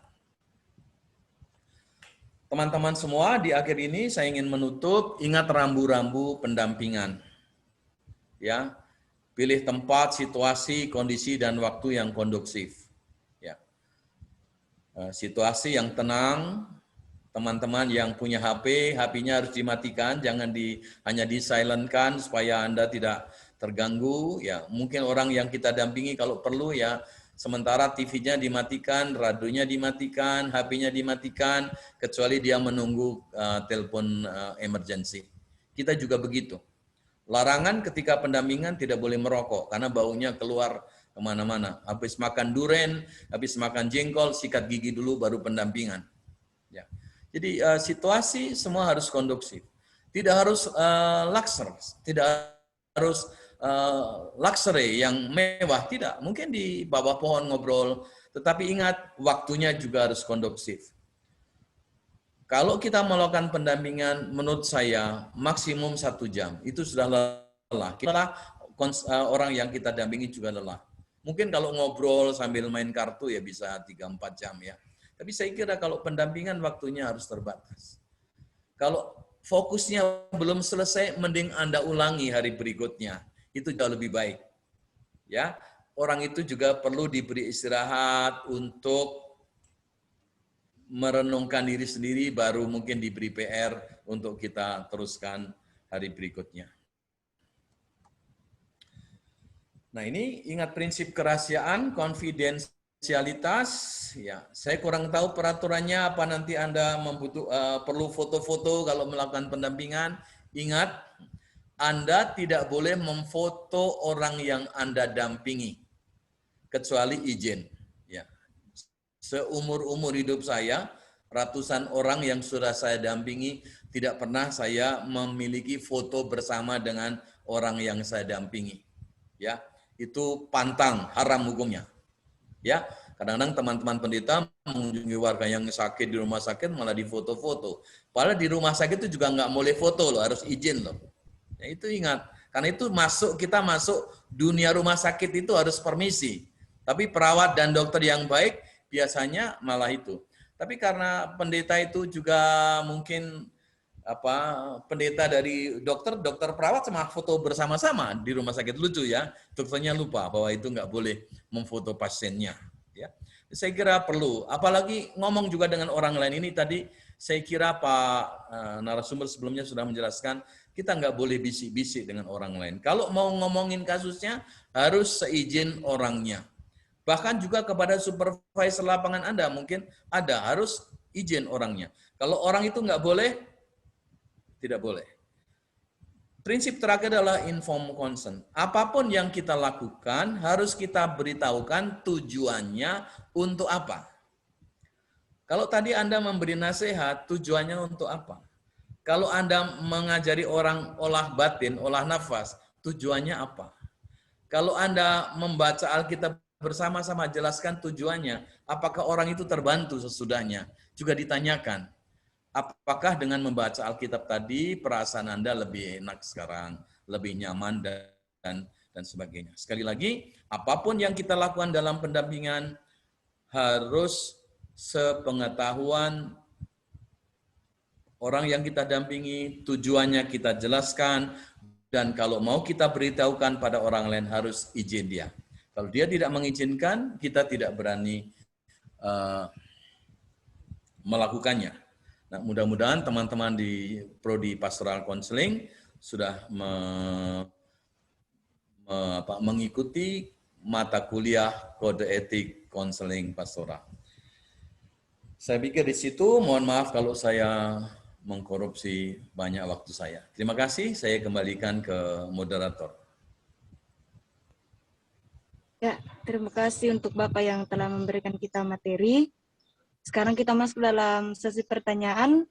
Teman-teman semua, di akhir ini saya ingin menutup, ingat rambu-rambu pendampingan. Ya, pilih tempat, situasi, kondisi, dan waktu yang kondusif. Ya. situasi yang tenang. Teman-teman yang punya HP, HP-nya harus dimatikan, jangan hanya di-silent-kan supaya Anda tidak terganggu. Ya, mungkin orang yang kita dampingi kalau perlu ya, sementara TV-nya dimatikan, radionya dimatikan, HP-nya dimatikan, kecuali dia menunggu telepon emergency. Kita juga begitu. Larangan ketika pendampingan tidak boleh merokok, karena baunya keluar kemana-mana. Habis makan duren, habis makan jengkol, sikat gigi dulu baru pendampingan. Ya. Jadi situasi semua harus kondusif. Tidak harus tidak harus luxury yang mewah, tidak. Mungkin di bawah pohon ngobrol, tetapi ingat waktunya juga harus kondusif. Kalau kita melakukan pendampingan, menurut saya maksimum 1 jam, itu sudah lelah. Kita orang yang kita dampingi juga lelah. Mungkin kalau ngobrol sambil main kartu ya bisa 3-4 jam ya. Tapi saya kira kalau pendampingan waktunya harus terbatas. Kalau fokusnya belum selesai, mending Anda ulangi hari berikutnya. Itu jauh lebih baik. Ya, orang itu juga perlu diberi istirahat untuk merenungkan diri sendiri, baru mungkin diberi PR untuk kita teruskan hari berikutnya. Nah, ini ingat prinsip kerahasiaan, konfidensialitas. Ya, saya kurang tahu peraturannya apa, nanti Anda perlu foto-foto kalau melakukan pendampingan. Ingat, Anda tidak boleh memfoto orang yang Anda dampingi kecuali izin. Ya. Seumur-umur hidup saya, ratusan orang yang sudah saya dampingi, tidak pernah saya memiliki foto bersama dengan orang yang saya dampingi. Ya, itu pantang, haram hukumnya. Ya, kadang-kadang teman-teman pendeta mengunjungi warga yang sakit di rumah sakit malah difoto-foto. Padahal di rumah sakit itu juga nggak boleh foto loh, harus izin loh. Ya, itu ingat, karena itu kita masuk dunia rumah sakit itu harus permisi. Tapi perawat dan dokter yang baik biasanya malah itu. Tapi karena pendeta itu juga mungkin pendeta dari dokter perawat sama foto bersama-sama di rumah sakit, lucu ya, dokternya lupa bahwa itu nggak boleh memfoto pasiennya. Ya, saya kira perlu, apalagi ngomong juga dengan orang lain. Ini tadi saya kira Pak narasumber sebelumnya sudah menjelaskan, kita nggak boleh bisik-bisik dengan orang lain. Kalau mau ngomongin kasusnya harus seizin orangnya. Bahkan juga kepada supervisor lapangan Anda mungkin harus izin orangnya. Kalau orang itu nggak boleh, tidak boleh. Prinsip terakhir adalah informed consent. Apapun yang kita lakukan harus kita beritahukan tujuannya untuk apa. Kalau tadi Anda memberi nasihat, tujuannya untuk apa? Kalau Anda mengajari orang olah batin, olah nafas, tujuannya apa? Kalau Anda membaca Alkitab bersama-sama, jelaskan tujuannya. Apakah orang itu terbantu sesudahnya? Juga ditanyakan. Apakah dengan membaca Alkitab tadi perasaan Anda lebih enak sekarang, lebih nyaman dan sebagainya. Sekali lagi, apapun yang kita lakukan dalam pendampingan harus sepengetahuan orang yang kita dampingi, tujuannya kita jelaskan, dan kalau mau kita beritahukan pada orang lain harus izin dia. Kalau dia tidak mengizinkan, kita tidak berani melakukannya. Nah, mudah-mudahan teman-teman di Prodi Pastoral Counseling sudah mengikuti mata kuliah kode etik konseling pastoral. Saya pikir di situ, mohon maaf kalau saya mengkorupsi banyak waktu saya. Terima kasih, saya kembalikan ke moderator. Ya, terima kasih untuk Bapak yang telah memberikan kita materi. Sekarang kita masuk dalam sesi pertanyaan,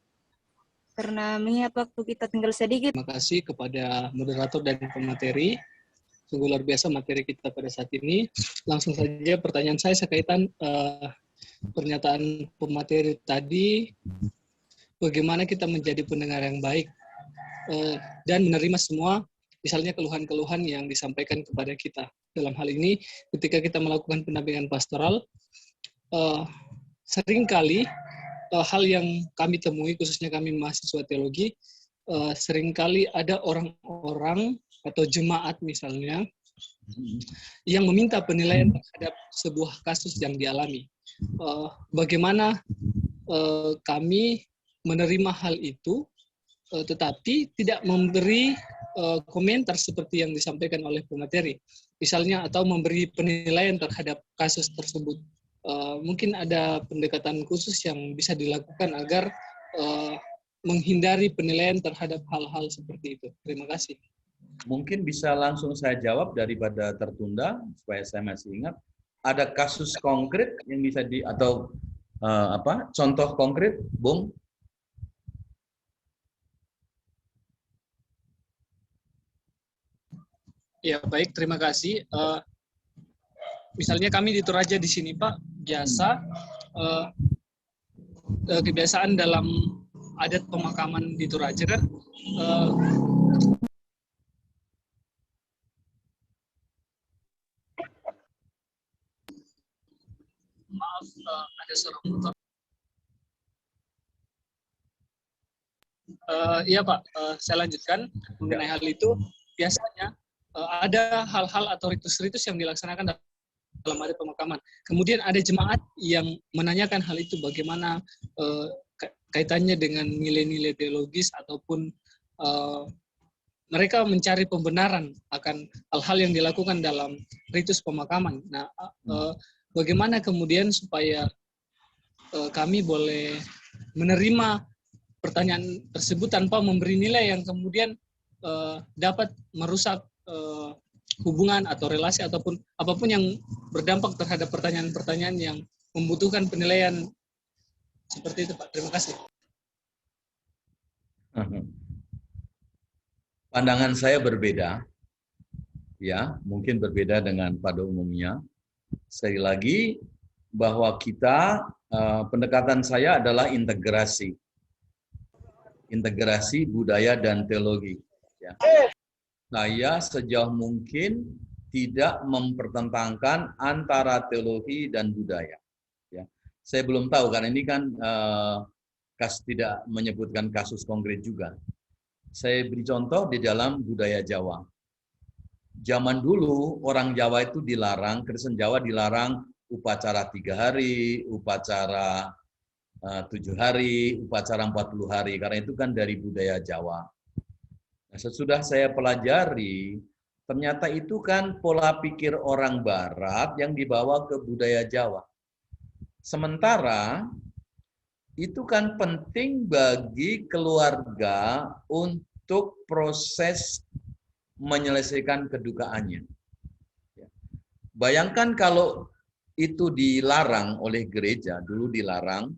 karena mengingat waktu kita tinggal sedikit. Terima kasih kepada moderator dan pemateri. Sungguh luar biasa materi kita pada saat ini. Langsung saja pertanyaan saya sekaitan pernyataan pemateri tadi, bagaimana kita menjadi pendengar yang baik dan menerima semua, misalnya keluhan-keluhan yang disampaikan kepada kita. Dalam hal ini, ketika kita melakukan pendampingan pastoral, seringkali hal yang kami temui, khususnya kami mahasiswa teologi, seringkali ada orang-orang atau jemaat misalnya yang meminta penilaian terhadap sebuah kasus yang dialami. Bagaimana kami menerima hal itu, tetapi tidak memberi komentar seperti yang disampaikan oleh pemateri, misalnya, atau memberi penilaian terhadap kasus tersebut. Mungkin ada pendekatan khusus yang bisa dilakukan agar menghindari penilaian terhadap hal-hal seperti itu. Terima kasih. Mungkin bisa langsung saya jawab daripada tertunda supaya saya masih ingat. Ada kasus konkret yang bisa atau contoh konkret, Bung? Ya, baik, terima kasih. Misalnya kami di Toraja di sini, Pak, biasa kebiasaan dalam adat pemakaman di Toraja kan, maaf, ada suara motor. Iya Pak, saya lanjutkan mengenai hal itu. Biasanya ada hal-hal atau ritus-ritus yang dilaksanakan dalam adat pemakaman. Kemudian ada jemaat yang menanyakan hal itu, bagaimana kaitannya dengan nilai-nilai teologis, ataupun mereka mencari pembenaran akan hal-hal yang dilakukan dalam ritus pemakaman. Nah, bagaimana kemudian supaya kami boleh menerima pertanyaan tersebut tanpa memberi nilai yang kemudian dapat merusak hubungan atau relasi ataupun apapun yang berdampak terhadap pertanyaan-pertanyaan yang membutuhkan penilaian seperti itu, Pak. Terima kasih. Pandangan saya berbeda, ya, mungkin berbeda dengan pada umumnya. Sekali lagi, bahwa kita, pendekatan saya adalah integrasi budaya dan teologi. Ya. Saya sejauh mungkin tidak mempertentangkan antara teologi dan budaya. Ya. Saya belum tahu, karena ini kan tidak menyebutkan kasus konkret juga. Saya beri contoh di dalam budaya Jawa. Zaman dulu orang Jawa itu dilarang, Kristen Jawa dilarang upacara 3 hari, upacara 7 hari, upacara 40 hari, karena itu kan dari budaya Jawa. Nah, sesudah saya pelajari, ternyata itu kan pola pikir orang Barat yang dibawa ke budaya Jawa. Sementara itu kan penting bagi keluarga untuk proses menyelesaikan kedukaannya. Bayangkan kalau itu dilarang oleh gereja, dulu dilarang,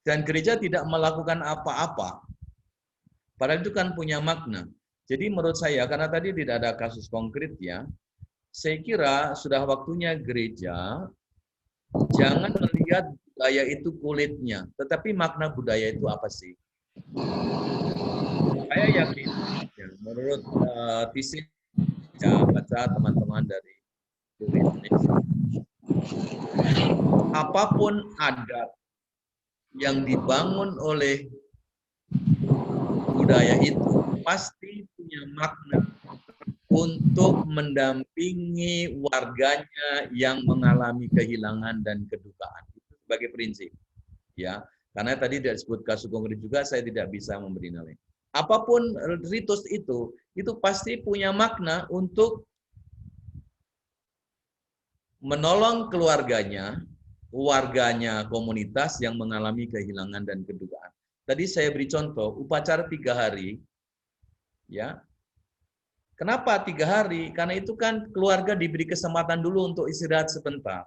dan gereja tidak melakukan apa-apa. Padahal itu kan punya makna. Jadi menurut saya, karena tadi tidak ada kasus konkret ya, saya kira sudah waktunya gereja jangan melihat budaya itu kulitnya, tetapi makna budaya itu apa sih? Saya yakin, ya, menurut tesis saya baca teman-teman dari Indonesia, apapun adat yang dibangun oleh budaya itu pasti punya makna untuk mendampingi warganya yang mengalami kehilangan dan kedukaan. Itu sebagai prinsip. Ya, karena tadi tidak disebut kasus konkret juga, saya tidak bisa memberi nilai. Apapun ritus itu pasti punya makna untuk menolong keluarganya, warganya, komunitas yang mengalami kehilangan dan kedukaan. Tadi saya beri contoh, upacara 3 hari, ya. Kenapa 3 hari? Karena itu kan keluarga diberi kesempatan dulu untuk istirahat sebentar.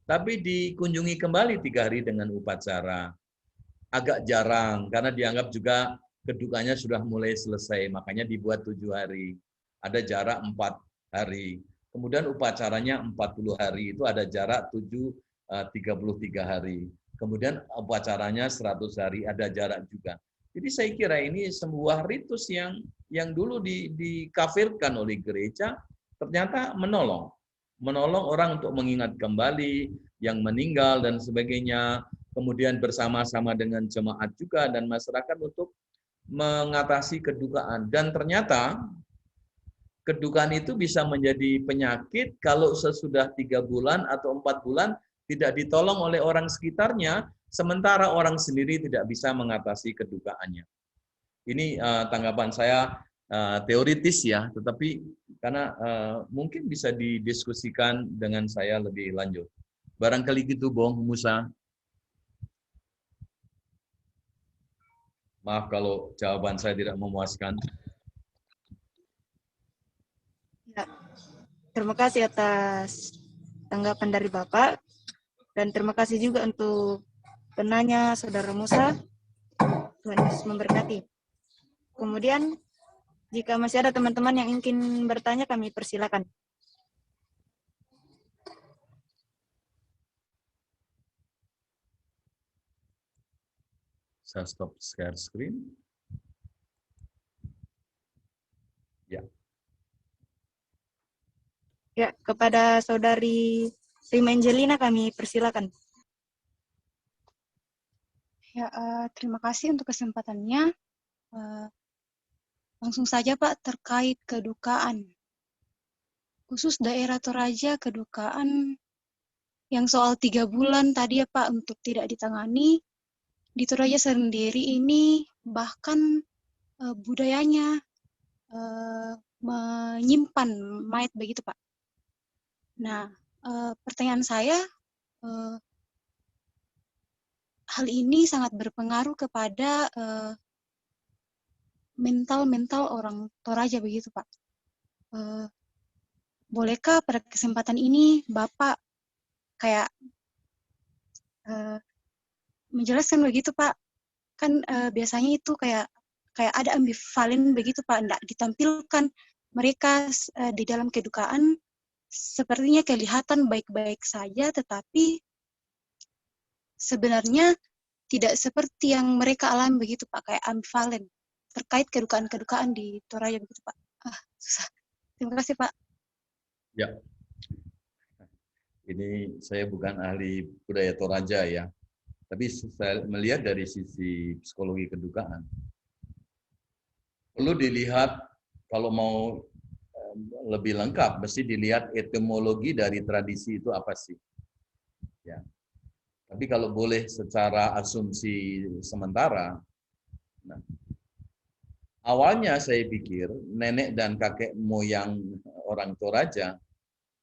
Tapi dikunjungi kembali 3 hari dengan upacara. Agak jarang, karena dianggap juga kedukanya sudah mulai selesai, makanya dibuat 7 hari. Ada jarak 4 hari. Kemudian upacaranya 40 hari, itu ada jarak 33 hari. Kemudian upacaranya 100 hari, ada jarak juga. Jadi saya kira ini sebuah ritus yang dulu dikafirkan oleh gereja, ternyata menolong orang untuk mengingat kembali yang meninggal dan sebagainya, kemudian bersama-sama dengan jemaat juga dan masyarakat untuk mengatasi kedukaan. Dan ternyata kedukaan itu bisa menjadi penyakit kalau sesudah 3 bulan atau 4 bulan tidak ditolong oleh orang sekitarnya, sementara orang sendiri tidak bisa mengatasi kedukaannya. Ini tanggapan saya teoritis ya, tetapi karena mungkin bisa didiskusikan dengan saya lebih lanjut. Barangkali gitu, Bung Musa. Maaf kalau jawaban saya tidak memuaskan. Ya, terima kasih atas tanggapan dari Bapak, dan terima kasih juga untuk penanya Saudara Musa. Tuhan Yesus memberkati. Kemudian, jika masih ada teman-teman yang ingin bertanya, kami persilakan. Saya stop share screen. Ya. Ya, kepada Saudari Rima Angelina kami persilakan. Ya, terima kasih untuk kesempatannya. Langsung saja Pak, terkait kedukaan. Khusus daerah Toraja, kedukaan yang soal 3 bulan tadi ya Pak, untuk tidak ditangani. Di Toraja sendiri ini bahkan budayanya menyimpan mayat begitu Pak. Nah, pertanyaan saya, hal ini sangat berpengaruh kepada mental orang Toraja begitu Pak. Bolehkah pada kesempatan ini Bapak kayak menjelaskan begitu Pak? Kan biasanya itu kayak ada ambivalen begitu Pak, enggak ditampilkan mereka di dalam kedukaan sepertinya kelihatan baik-baik saja, tetapi sebenarnya tidak seperti yang mereka alami begitu Pak, kayak ambivalen terkait kedukaan-kedukaan di Toraja begitu Pak. Susah. Terima kasih Pak. Ya. Ini saya bukan ahli budaya Toraja ya, tapi saya melihat dari sisi psikologi kedukaan. Perlu dilihat, kalau mau lebih lengkap, mesti dilihat etimologi dari tradisi itu apa sih. Ya. Tapi kalau boleh secara asumsi sementara, nah, awalnya saya pikir nenek dan kakek moyang orang Toraja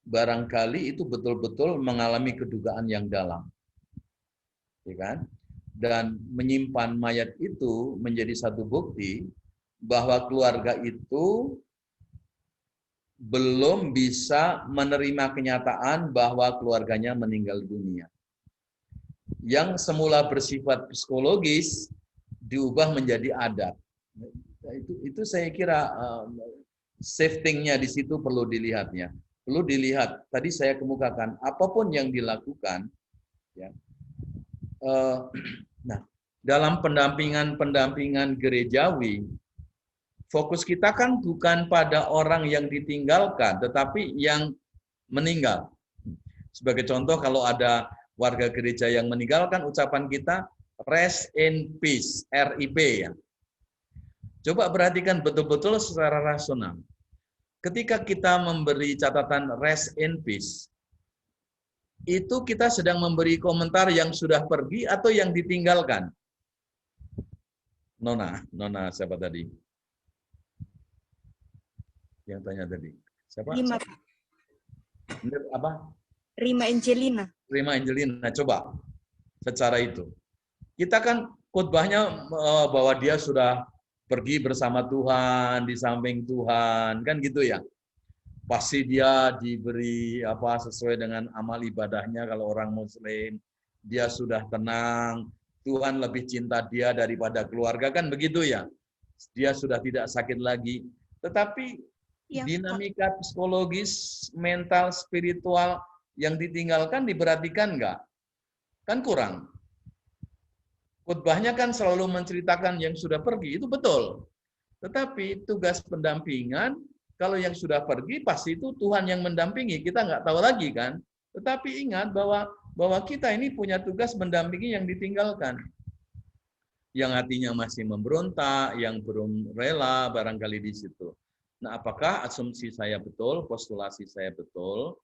barangkali itu betul-betul mengalami kedukaan yang dalam, ya kan? Dan menyimpan mayat itu menjadi satu bukti bahwa keluarga itu belum bisa menerima kenyataan bahwa keluarganya meninggal dunia. Yang semula bersifat psikologis diubah menjadi adat. Itu saya kira shifting-nya di situ perlu dilihatnya. Perlu dilihat, tadi saya kemukakan, apapun yang dilakukan, ya, nah, dalam pendampingan gerejawi, fokus kita kan bukan pada orang yang ditinggalkan, tetapi yang meninggal. Sebagai contoh, kalau ada warga gereja yang meninggal, kan ucapan kita, rest in peace, RIP ya. Coba perhatikan betul-betul secara rasional. Ketika kita memberi catatan rest in peace, itu kita sedang memberi komentar yang sudah pergi atau yang ditinggalkan? Nona siapa tadi? Yang tanya tadi. Siapa? Rima. Apa? Rima Angelina. Rima Angelina, coba secara itu. Kita kan khotbahnya bahwa dia sudah pergi bersama Tuhan, di samping Tuhan, kan gitu ya. Pasti dia diberi apa sesuai dengan amal ibadahnya kalau orang Muslim. Dia sudah tenang, Tuhan lebih cinta dia daripada keluarga, kan begitu ya. Dia sudah tidak sakit lagi. Tetapi ya, dinamika psikologis, mental, spiritual yang ditinggalkan diperhatikan enggak? Kan kurang. Khotbahnya kan selalu menceritakan yang sudah pergi, itu betul. Tetapi tugas pendampingan, kalau yang sudah pergi, pasti itu Tuhan yang mendampingi. Kita nggak tahu lagi kan. Tetapi ingat bahwa kita ini punya tugas mendampingi yang ditinggalkan. Yang hatinya masih memberontak, yang belum rela, barangkali di situ. Nah, apakah asumsi saya betul, postulasi saya betul,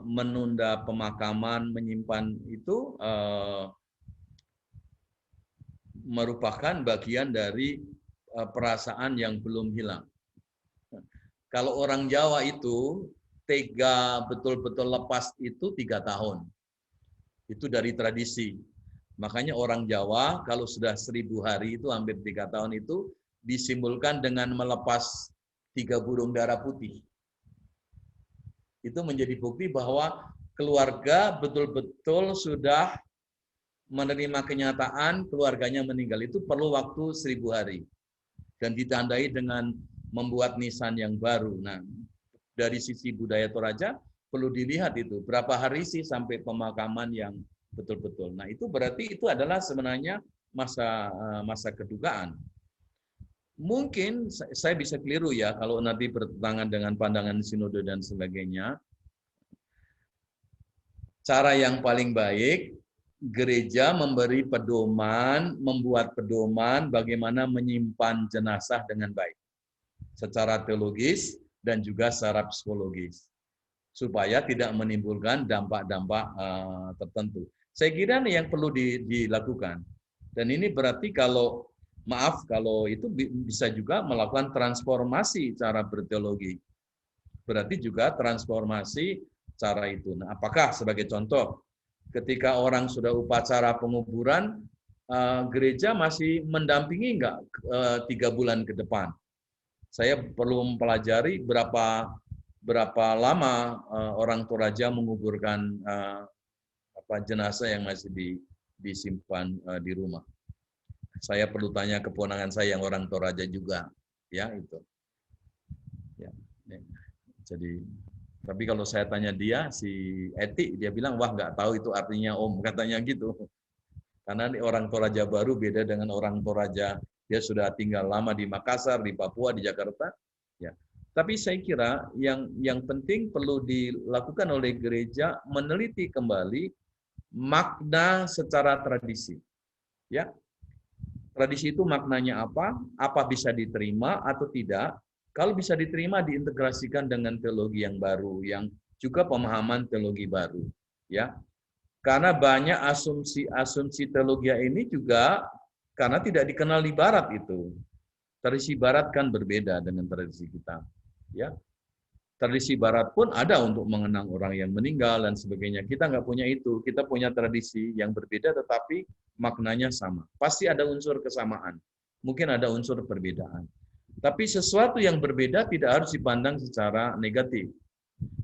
menunda pemakaman, menyimpan itu merupakan bagian dari perasaan yang belum hilang. Kalau orang Jawa itu tega betul-betul lepas itu 3 tahun. Itu dari tradisi. Makanya orang Jawa kalau sudah 1000 hari itu hampir 3 tahun itu disimbolkan dengan melepas 3 burung darah putih. Itu menjadi bukti bahwa keluarga betul-betul sudah menerima kenyataan keluarganya meninggal. Itu perlu waktu 1000 hari. Dan ditandai dengan membuat nisan yang baru. Nah, dari sisi budaya Toraja perlu dilihat itu. Berapa hari sih sampai pemakaman yang betul-betul. Nah, itu berarti itu adalah sebenarnya masa kedukaan. Mungkin saya bisa keliru ya kalau nanti bertentangan dengan pandangan sinode dan sebagainya. Cara yang paling baik gereja memberi pedoman, membuat pedoman bagaimana menyimpan jenazah dengan baik secara teologis dan juga secara psikologis supaya tidak menimbulkan dampak-dampak tertentu. Saya kira ini yang perlu dilakukan. Dan ini berarti kalau itu bisa juga melakukan transformasi cara berteologi. Berarti juga transformasi cara itu. Nah, apakah sebagai contoh, ketika orang sudah upacara penguburan, gereja masih mendampingi enggak 3 bulan ke depan? Saya perlu mempelajari berapa lama orang Toraja menguburkan jenazah yang masih disimpan di rumah. Saya perlu tanya keponakan saya yang orang Toraja juga, ya itu. Ya. Jadi, tapi kalau saya tanya dia, si Eti, dia bilang, wah nggak tahu itu artinya Om, katanya gitu. Karena orang Toraja baru beda dengan orang Toraja, dia sudah tinggal lama di Makassar, di Papua, di Jakarta. Ya. Tapi saya kira yang penting perlu dilakukan oleh gereja meneliti kembali makna secara tradisi. Ya. Tradisi itu maknanya apa? Apa bisa diterima atau tidak? Kalau bisa diterima diintegrasikan dengan teologi yang baru, yang juga pemahaman teologi baru, ya. Karena banyak asumsi teologi ini juga karena tidak dikenal di Barat itu. Tradisi Barat kan berbeda dengan tradisi kita, ya. Tradisi Barat pun ada untuk mengenang orang yang meninggal dan sebagainya. Kita nggak punya itu. Kita punya tradisi yang berbeda tetapi maknanya sama. Pasti ada unsur kesamaan. Mungkin ada unsur perbedaan. Tapi sesuatu yang berbeda tidak harus dipandang secara negatif.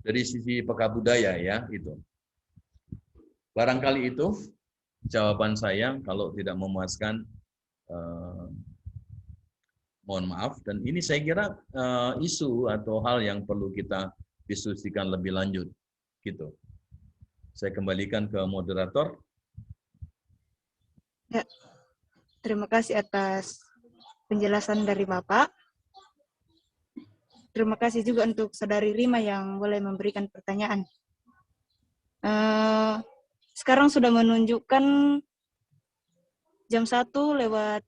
Dari sisi peka budaya ya, itu. Barangkali itu jawaban saya. Kalau tidak memuaskan, mohon maaf. Dan ini saya kira isu atau hal yang perlu kita diskusikan lebih lanjut. Gitu. Saya kembalikan ke moderator. Ya, terima kasih atas penjelasan dari Bapak. Terima kasih juga untuk Saudari Rima yang boleh memberikan pertanyaan. Sekarang sudah menunjukkan jam 1:30.